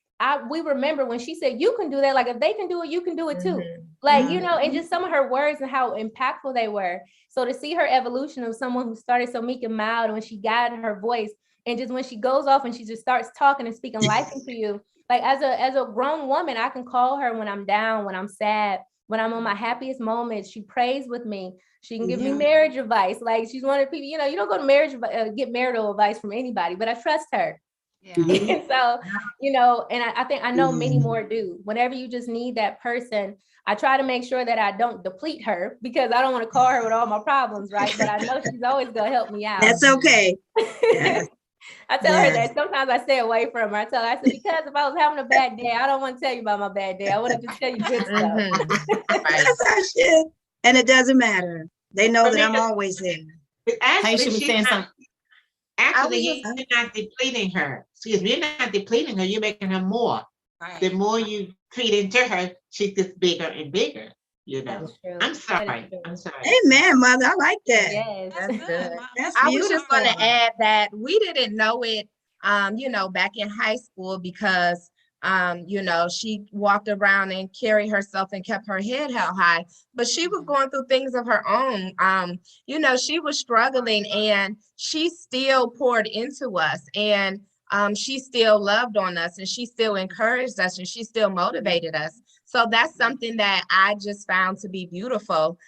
we remember when she said, you can do that. Like if they can do it, you can do it too. Like, you know, and just some of her words and how impactful they were. So to see her evolution of someone who started so meek and mild, and when she got her voice, and just when she goes off and she just starts talking and speaking life into you, like as a grown woman, I can call her when I'm down, when I'm sad, when I'm on my happiest moments. She prays with me. She can give me marriage advice. Like she's one of the people, you know, you don't go to get marital advice from anybody, but I trust her. So, you know, and I think I know many more do. Whenever you just need that person, I try to make sure that I don't deplete her because I don't want to call her with all my problems, right? But I know she's always gonna help me out. That's okay. I tell her that sometimes I stay away from her. I tell her, I said, because if I was having a bad day, I don't want to tell you about my bad day. I want to just tell you good stuff. That's our shit. And it doesn't matter. They know that I'm always there. But actually, Taisha was she's saying not, something. actually, was you're not depleting her. Excuse me, you're not depleting her. You're making her more. The Right. more you feed into her, she gets bigger and bigger. You know. That's true. I'm That is sorry. true. I'm sorry. Amen, mother. I like that. Yes. That's That's good. good. Mom. That's I was just going to beautiful. add that we didn't know it, back in high school because, she walked around and carried herself and kept her head held high, but she was going through things of her own. She was struggling and she still poured into us and she still loved on us and she still encouraged us and she still motivated us. So that's something that I just found to be beautiful,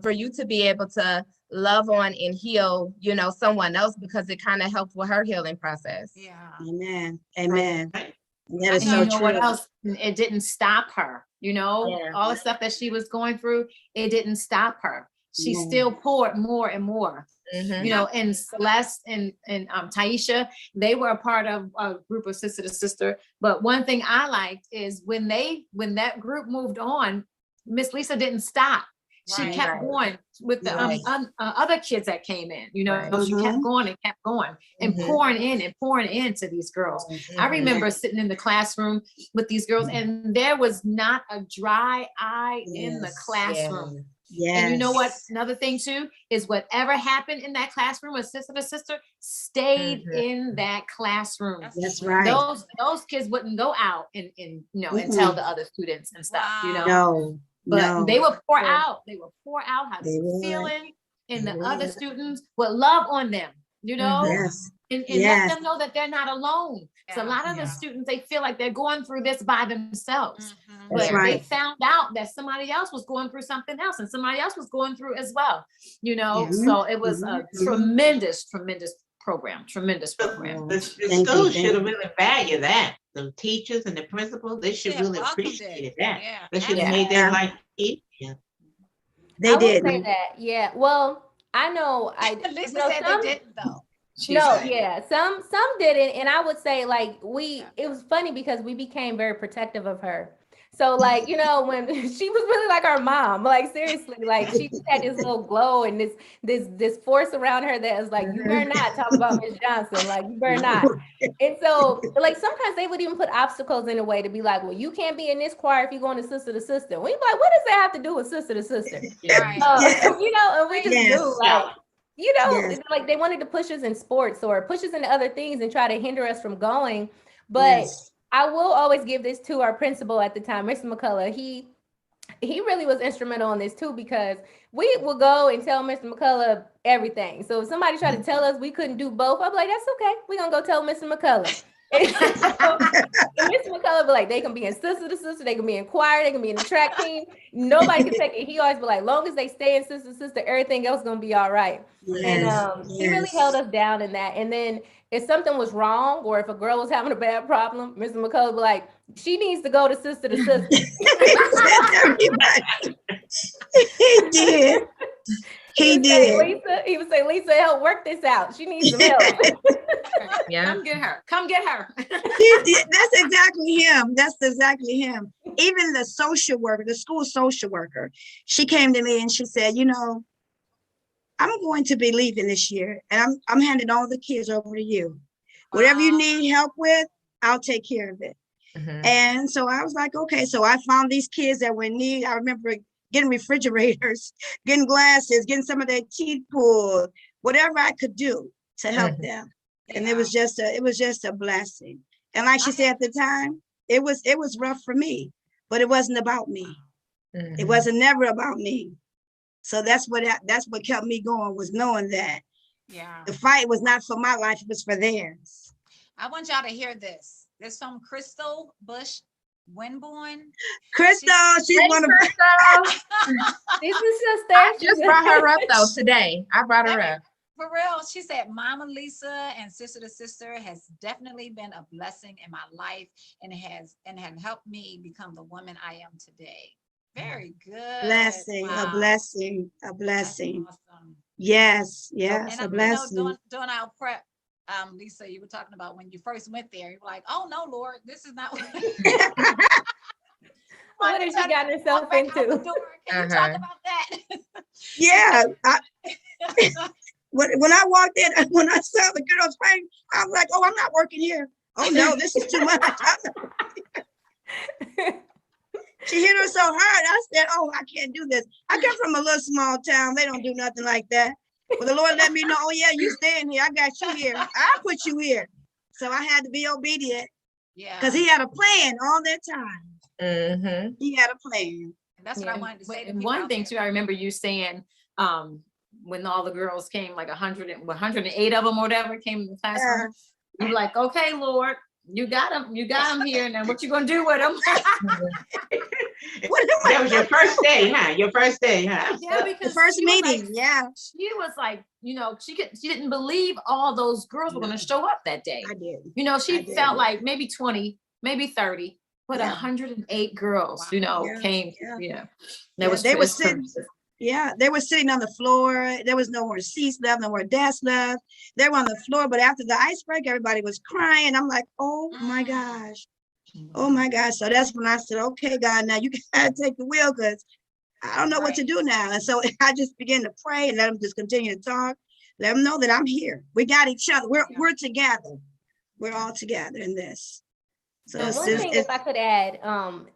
for you to be able to love on and heal, someone else because it kind of helped with her healing process. Yeah. Amen. Amen. Right. That is And so you know true. what else? It didn't stop her. Yeah. All the stuff that she was going through, it didn't stop her. She Yeah. still poured more and more. Mhm. And Celeste and Taisha, they were a part of a group of sister to sister. But one thing I liked is when that group moved on, Miss Lisa didn't stop. She Right. kept Right. going with the Right. other kids that came in. Right. She kept Mhm. going and kept going and Mhm. pouring into these girls. I Mhm. remember sitting in the classroom with these girls, and there was not a dry eye in the Yes. classroom. Yeah. And you know what? Yes. Another thing too is whatever happened in that classroom with sister to sister stayed Mhm. in that classroom. That's right. Those kids wouldn't go out and and Mm-mm. tell the other students and stuff. Wow. No. But No. they would pour Sure. out. They would pour out how they They were would. feeling, and They the other would. students would love on them. Yes. And let Yes. them know that they're not alone. So a Yeah. lot of the Yeah. students, they feel like they're going through this by themselves. Mhm. That's But Yeah. they right. found out that somebody else was going through something else and somebody else was going through as well. Yeah. So it was Mhm. a Mhm. tremendous program. The, Yes. the Thank you. schools Thank should have you. really valued that. The teachers and the principals, they should Yeah, really welcomed appreciate it. that. Yeah. They should have Yeah. made their Yeah. life easier. They I will say didn't. that. Yeah. Well, I know Lisa said they didn't though. No, yeah, some didn't, and I would say like it was funny because we became very protective of her. So like when she was really like our mom, like seriously, like she just had this little glow and this force around her that was like, you better not talk about Miss Johnson, like you better not. And so like sometimes they would even put obstacles in the way to be like, well, you can't be in this choir if you're going to sister to sister. We like, what does that have to do with sister to sister? Right. Yes. And we just Yes. do like. Yes. Like they wanted to push us in sports or push us into other things and try to hinder us from going. But Yes. I will always give this to our principal at the time, Mr. McCullough. He really was instrumental in this too, because we would go and tell Mr. McCullough everything. So if somebody tried to tell us we couldn't do both, I'd be like, that's okay. We're gonna go tell Mr. McCullough. And Mr. McCullough be like, they can be in sister to sister, they can be in choir, they can be in the track team. Nobody can take it. He always be like, long as they stay in sister to sister, everything else gonna be all right. Yes. And he really held us down in that. And then if something was wrong or if a girl was having a bad problem, Mr. McCullough be like, she needs to go to sister to sister. Everybody. He did. He did. He would say, Lisa, help work this out. She needs some help. Yeah. Come get her. He did. That's exactly him. That's exactly him. Even the social worker, the school social worker, she came to me and she said, I'm going to be leaving this year and I'm handing all the kids over to you. Whatever you need help with, I'll take care of it. Mhm. And so I was like, okay. So I found these kids that were in need. I remember getting refrigerators, getting glasses, getting some of their teeth pulled, whatever I could do to help them. And it was just a blessing. And like she said at the time, it was rough for me, but it wasn't about me. It wasn't never about me. So that's what kept me going, was knowing that the fight was not for my life, it was for theirs. I want y'all to hear this. This from Crystal Bush Winborn. Crystal, she's one of This is sister. I just brought her up though today. I brought her up. For real, she said, Mama Lisa and Sister to Sister has definitely been a blessing in my life and have helped me become the woman I am today. Very good. blessing, Wow. a blessing, a blessing. That's awesome. Yes, yes, And a I blessing. during our prep, Lisa, you were talking about when you first went there, you were like, oh no, Lord, this is not what What has she gotten herself Walk back out the into? door. Can you talk about that? Yeah, when I walked in, when I saw the girls praying, I was like, oh, I'm not working here. Oh no, this is too much. She hit her so hard. I said, oh, I can't do this. I come from a little small town. They don't do nothing like that. But the Lord let me know, oh yeah, you staying here. I got you here. I put you here. So I had to be obedient. Yeah. Because he had a plan all that time. He had a plan. And that's what I wanted to say. And one thing too, I remember you saying, when all the girls came, like 108 of them or whatever came in the classroom, you were like, okay, Lord, you got them here. Now what you gonna do with them? That was your first day, huh? Your first day, huh? Yeah, because the first meeting, she was like, you know, she didn't believe all those girls were gonna show up that day. I did. You know, she felt like maybe 20, maybe 30, but 108 girls, you know, came. Yeah, that was they were sitting. Yeah, they were sitting on the floor. There was no more seats left, no more desks left. They were on the floor, but after the icebreaker, everybody was crying. I'm like, oh my gosh. Oh my gosh. So that's when I said, okay, God, now you gotta take the wheel because I don't know what to do now. And so I just began to pray and let them just continue to talk. Let them know that I'm here. We got each other. We're together. We're all together in this. So one thing, if I could add,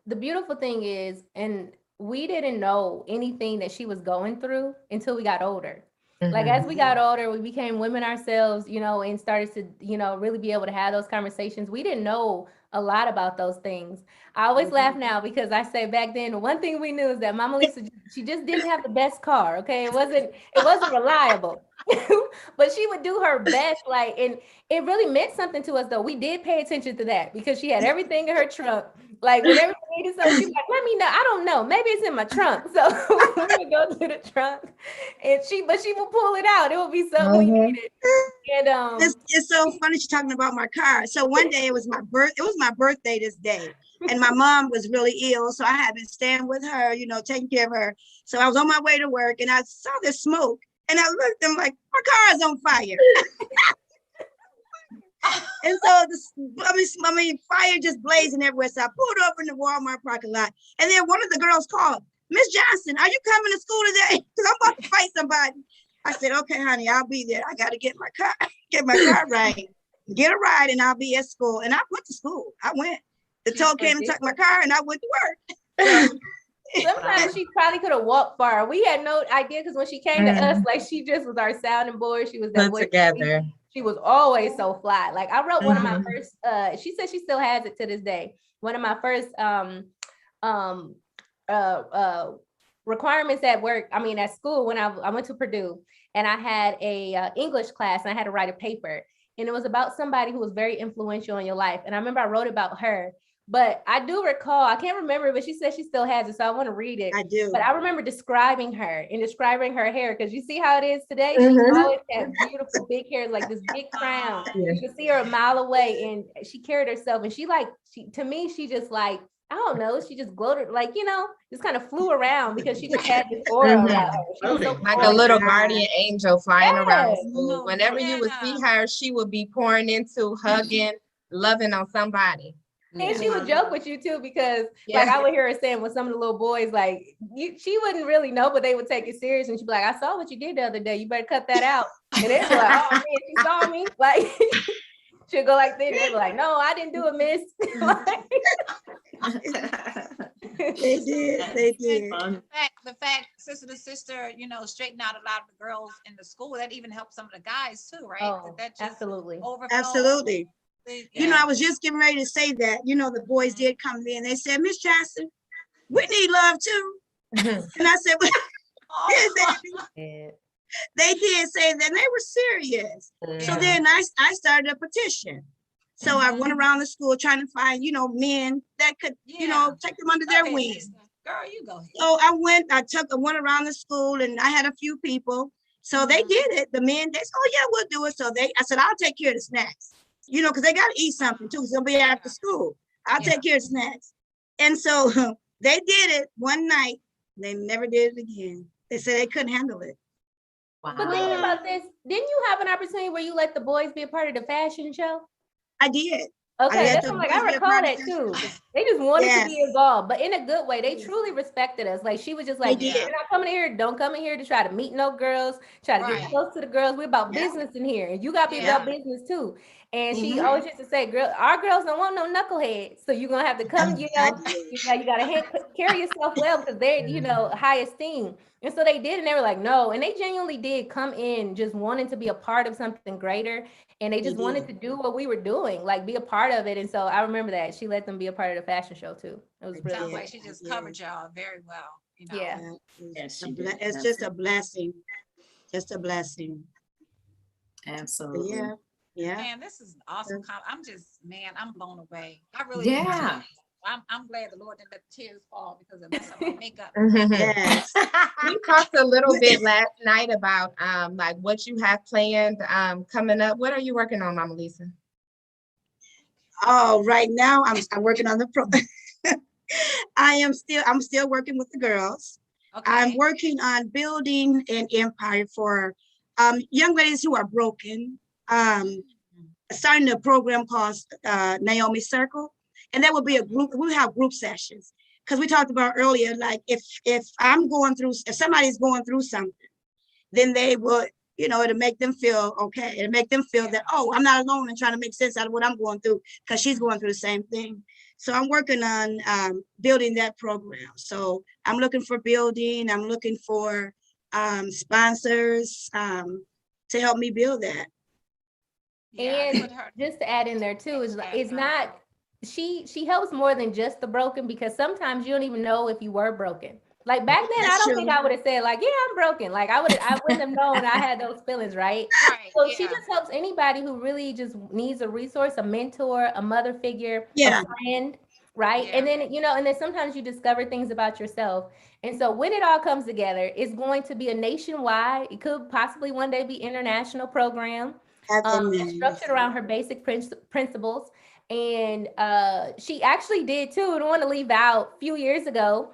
the beautiful thing is, and we didn't know anything that she was going through until we got older. Like as we got older, we became women ourselves, you know, and started to, you know, really be able to have those conversations. We didn't know a lot about those things. I always laugh now because I say back then, the one thing we knew is that Mama Lisa, she just didn't have the best car. Okay. It wasn't reliable, but she would do her best. Like, and it really meant something to us though. We did pay attention to that because she had everything in her trunk. Like whenever we needed something, she'd be like, let me know. I don't know. Maybe it's in my trunk. So we would go to the trunk and she would pull it out. It would be something we needed. And it's so funny she's talking about my car. So one day it was my birthday this day. And my mom was really ill. So I had been staying with her, you know, taking care of her. So I was on my way to work and I saw this smoke and I looked and I'm like, my car is on fire. And so fire just blazing everywhere. So I pulled over in the Walmart parking lot. And then one of the girls called, Miss Johnson, are you coming to school today? Because I'm about to fight somebody. I said, okay, honey, I'll be there. I got to get my car right, get a ride, and I'll be at school. And I went to school. I went. The tow came and took my car, and I went to work. Sometimes she probably could have walked far. We had no idea because when she came to us, like she just was our sounding board. She was that put together. She was always so fly. Like I wrote one of my first. She said she still has it to this day. One of my first requirements at work. I mean, at school when I went to Purdue, and I had a English class, and I had to write a paper, and it was about somebody who was very influential in your life. And I remember I wrote about her. But I do recall, I can't remember, but she said she still has it, so I want to read it. I do. But I remember describing her her hair, because you see how it is today? She always had beautiful big hair, like this big crown. You could see her a mile away, and she carried herself. And to me, she just like, I don't know, she just gloated, like, you know, just kind of flew around because she just had this aura about her. She was so like a little guardian angel flying around school. Whenever you would see her, she would be pouring into, hugging, loving on somebody. And she would joke with you too, because like I would hear her saying with some of the little boys, like she wouldn't really know, but they would take it serious. And she'd be like, I saw what you did the other day. You better cut that out. And they'd be like, oh man, she saw me. Like she'd go like this. They'd be like, no, I didn't do it, miss. They did. The fact, sister to sister, you know, straighten out a lot of the girls in the school. That even helped some of the guys too, right? Oh, that just absolutely. Absolutely. You know, I was just getting ready to say that, you know, the boys did come in. They said, Miss Johnson, we need love too. And I said, well, they did say that, and they were serious. So then I started a petition. So I went around the school trying to find, you know, men that could, you know, take them under their wings. Girl, you go ahead. So I went around the school and I had a few people. So they did it. The men, they said, oh yeah, we'll do it. So I said, I'll take care of the snacks. You know, because they got to eat something too. So they'll be after school. I'll take care of snacks. And so they did it one night. They never did it again. They said they couldn't handle it. Wow. But thinking about this, didn't you have an opportunity where you let the boys be a part of the fashion show? I did. Okay, let that's the I'm like, boys I be a recall part that of too. that. They just wanted to Yes, be involved, but in a good way. They truly respected us. Like she was just they like, you're did. not coming here, don't come in here to try to meet no girls, try to get Right. close to the girls. We're about Yeah. business in here, and you got to be Yeah. about business too. And she Mhm. always used to say, "Girl, our girls don't want no knuckleheads, so you're gonna have to come. You know, Exactly. you got to carry yourself well because they're high esteem." And so they did, and they were like, "No," and they genuinely did come in just wanting to be a part of something greater. And they They just wanted did. to do what we were doing, like be a part of it. And so I remember that she let them be a part of the fashion show too. It was I really Sounds did. like good. she I just did. covered y'all very well, you know. Yeah. Yeah. Yes, A she ble- did. It's just a blessing. Just a blessing. But Absolutely. yeah. Yeah. Man, this is an awesome. I'm blown away. I really Yeah. I'm glad the Lord didn't let the tears fall because of messing my makeup. Yes. We talked a little bit last night about like what you have planned coming up. What are you working on, Mama Lisa? Oh, right now I'm working on the pro. I'm still working with the girls. I'm Okay. working on building an empire for young ladies who are broken. Starting a program called Naomi Circle, and that will be a group. We'll have group sessions because we talked about earlier. Like if if somebody's going through something, then they will, it'll make them feel okay. It'll make them feel that, oh, I'm not alone in trying to make sense out of what I'm going through because she's going through the same thing. So I'm working on building that program. So I'm looking for building. I'm looking for sponsors to help me build that. Yeah, And put her. just to add in there too, is Yeah, it's not she helps more than just the broken because sometimes you don't even know if you were broken. Like back then, I That's don't true. think I would have said like, yeah, I'm broken. Like I wouldn't have known I had those feelings, right? Right. So she Yeah. just helps anybody who really just needs a resource, a mentor, a mother figure, Yeah. a friend, right? Yeah. And then and then sometimes you discover things about yourself. And so when it all comes together, it's going to be a nationwide, it could possibly one day be international program. It's structured around her basic principles. And she actually did too. I don't want to leave out a few years ago.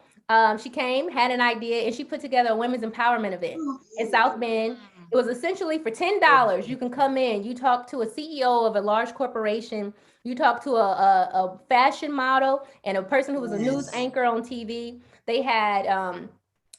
She came, had an idea, and she put together a women's empowerment event in South Bend. It was essentially for $10. You can come in, you talk to a CEO of a large corporation, you talk to a fashion model and a person who was a news anchor on TV. They had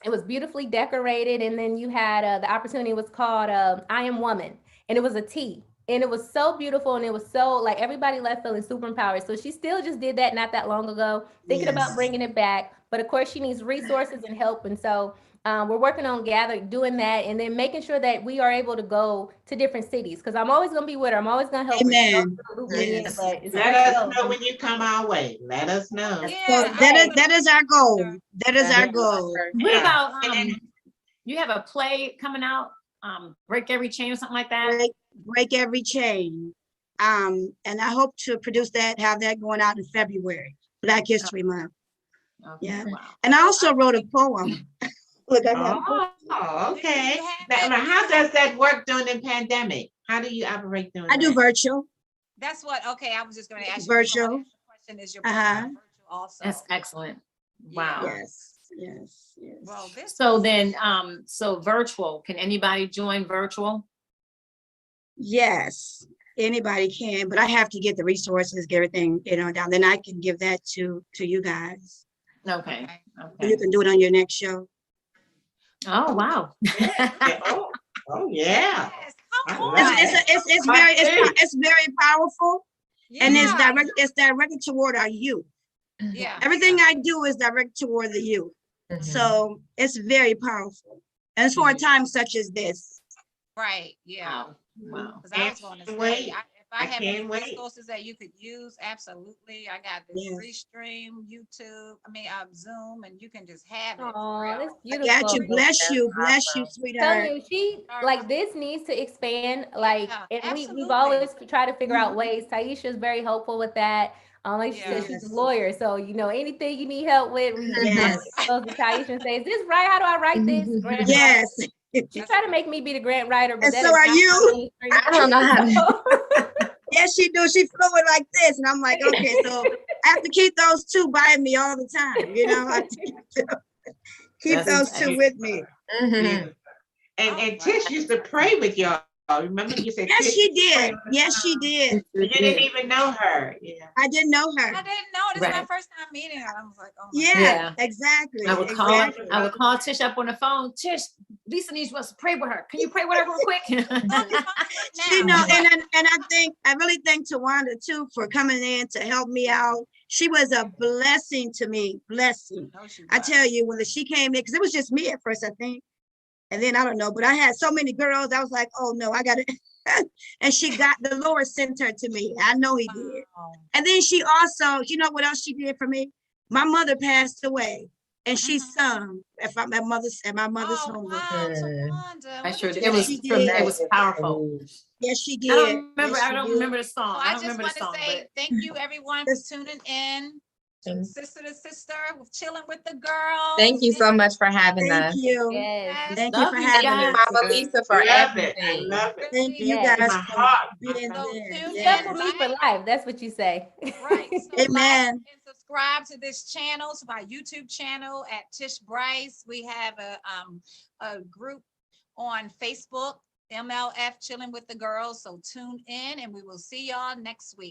it was beautifully decorated, and then you had the opportunity was called I Am Woman, and it was a tea. And it was so beautiful, and it was so like everybody left feeling super empowered. So she still just did that not that long ago, thinking about bringing it back. But of course, she needs resources and help, and so we're working on doing that, and then making sure that we are able to go to different cities. Because I'm always gonna be with her. I'm always gonna help her. Amen. Yes. But it's Let us know when you come our way. Let us know. So Yeah. that is our goal. That is our goal. What Yeah. about you have a play coming out, Break Every Chain or something like that? Break every chain. And I hope to produce that, have that going out in February, Black History Month. Okay, Yeah. wow. And I also wrote a poem. Look, I got Oh, okay. Now, how does that work during the pandemic? How do you operate during I do that? virtual. That's what. Okay, I was just going to ask you. Virtual. So my next question is your program virtual also. That's excellent. Wow. Yes. Well, this. So then, so virtual, can anybody join virtual? Yes, anybody can, but I have to get the resources, get everything, down. Then I can give that to you guys. Okay. You can do it on your next show. Oh, wow. Oh, yeah. Yes, It's very powerful, and yeah. it's directed toward our youth. Yeah. Everything I do is directed toward the youth. So it's very powerful. And it's for a time such as this. Right. Yeah. Wow. Because I was going to say, if I have any resources that you could use, absolutely. I got this free stream, YouTube, Zoom, and you can just have it. Oh, that's I beautiful. got you. Bless you, sweetheart. Telling you, she like this needs to expand. Like, Yeah, and we've always tried to figure out ways. Taisha is very helpful with that. Like she said, she's a lawyer, so anything you need help with, we goes to Taisha and say, "Is this right? How do I write this?" Grant Yes. She tried to make me be the grant writer, but And that so is are not you. I don't know how to. Yes, she do. She fluid like this, and I'm like, okay, so I have to keep those two by me all the time. I have to keep those two with me. And Tish used to pray with y'all Remember you said. Yes, Tish she prayed did. on the Yes, she phone. did. You didn't even know her. Yeah. I didn't know her. I didn't know. This is my Right. first time meeting her. I was like, oh my Yeah, Yeah. exactly. I would call Exactly. I would call Tish up on the phone. Tish, Lisa needs us to pray with her. Can you pray with her real quick? God. We're on the phone right You now. know, I really thank Tawanda too for coming in to help me out. She was a blessing to me. Blessing. No, she I was. tell you, when she came in, because it was just me at first, I think. And then I don't know, but I had so many girls. I was like, oh no, I got it. And the Lord sent her to me. I know he did. Wow. And then she also, you know what else she did for me? My mother passed away and she sung at my mother's Oh, home. wow, Tawanda. I What sure did did. you It was She think? did. it was powerful. Yes, she I did. don't remember. Yes, I she don't did. remember the song. So I I don't just remember want the to song, say but thank you everyone for tuning in to Sister to Sister with Chilling with the Girls. Thank you so much for having Thank us. you. Yes. Thank you love for you having Thank you, guys. us. Mama Lisa, for Love it. I everything. love it. Thank you Yes. guys My for heart. being So there. tune in, Yes. Couple me for life. That's what you say. Right. So like Amen. and subscribe to this channel, to my YouTube channel at Tish Bryce. We have a group on Facebook, MLF Chilling with the Girls. So tune in and we will see y'all next week.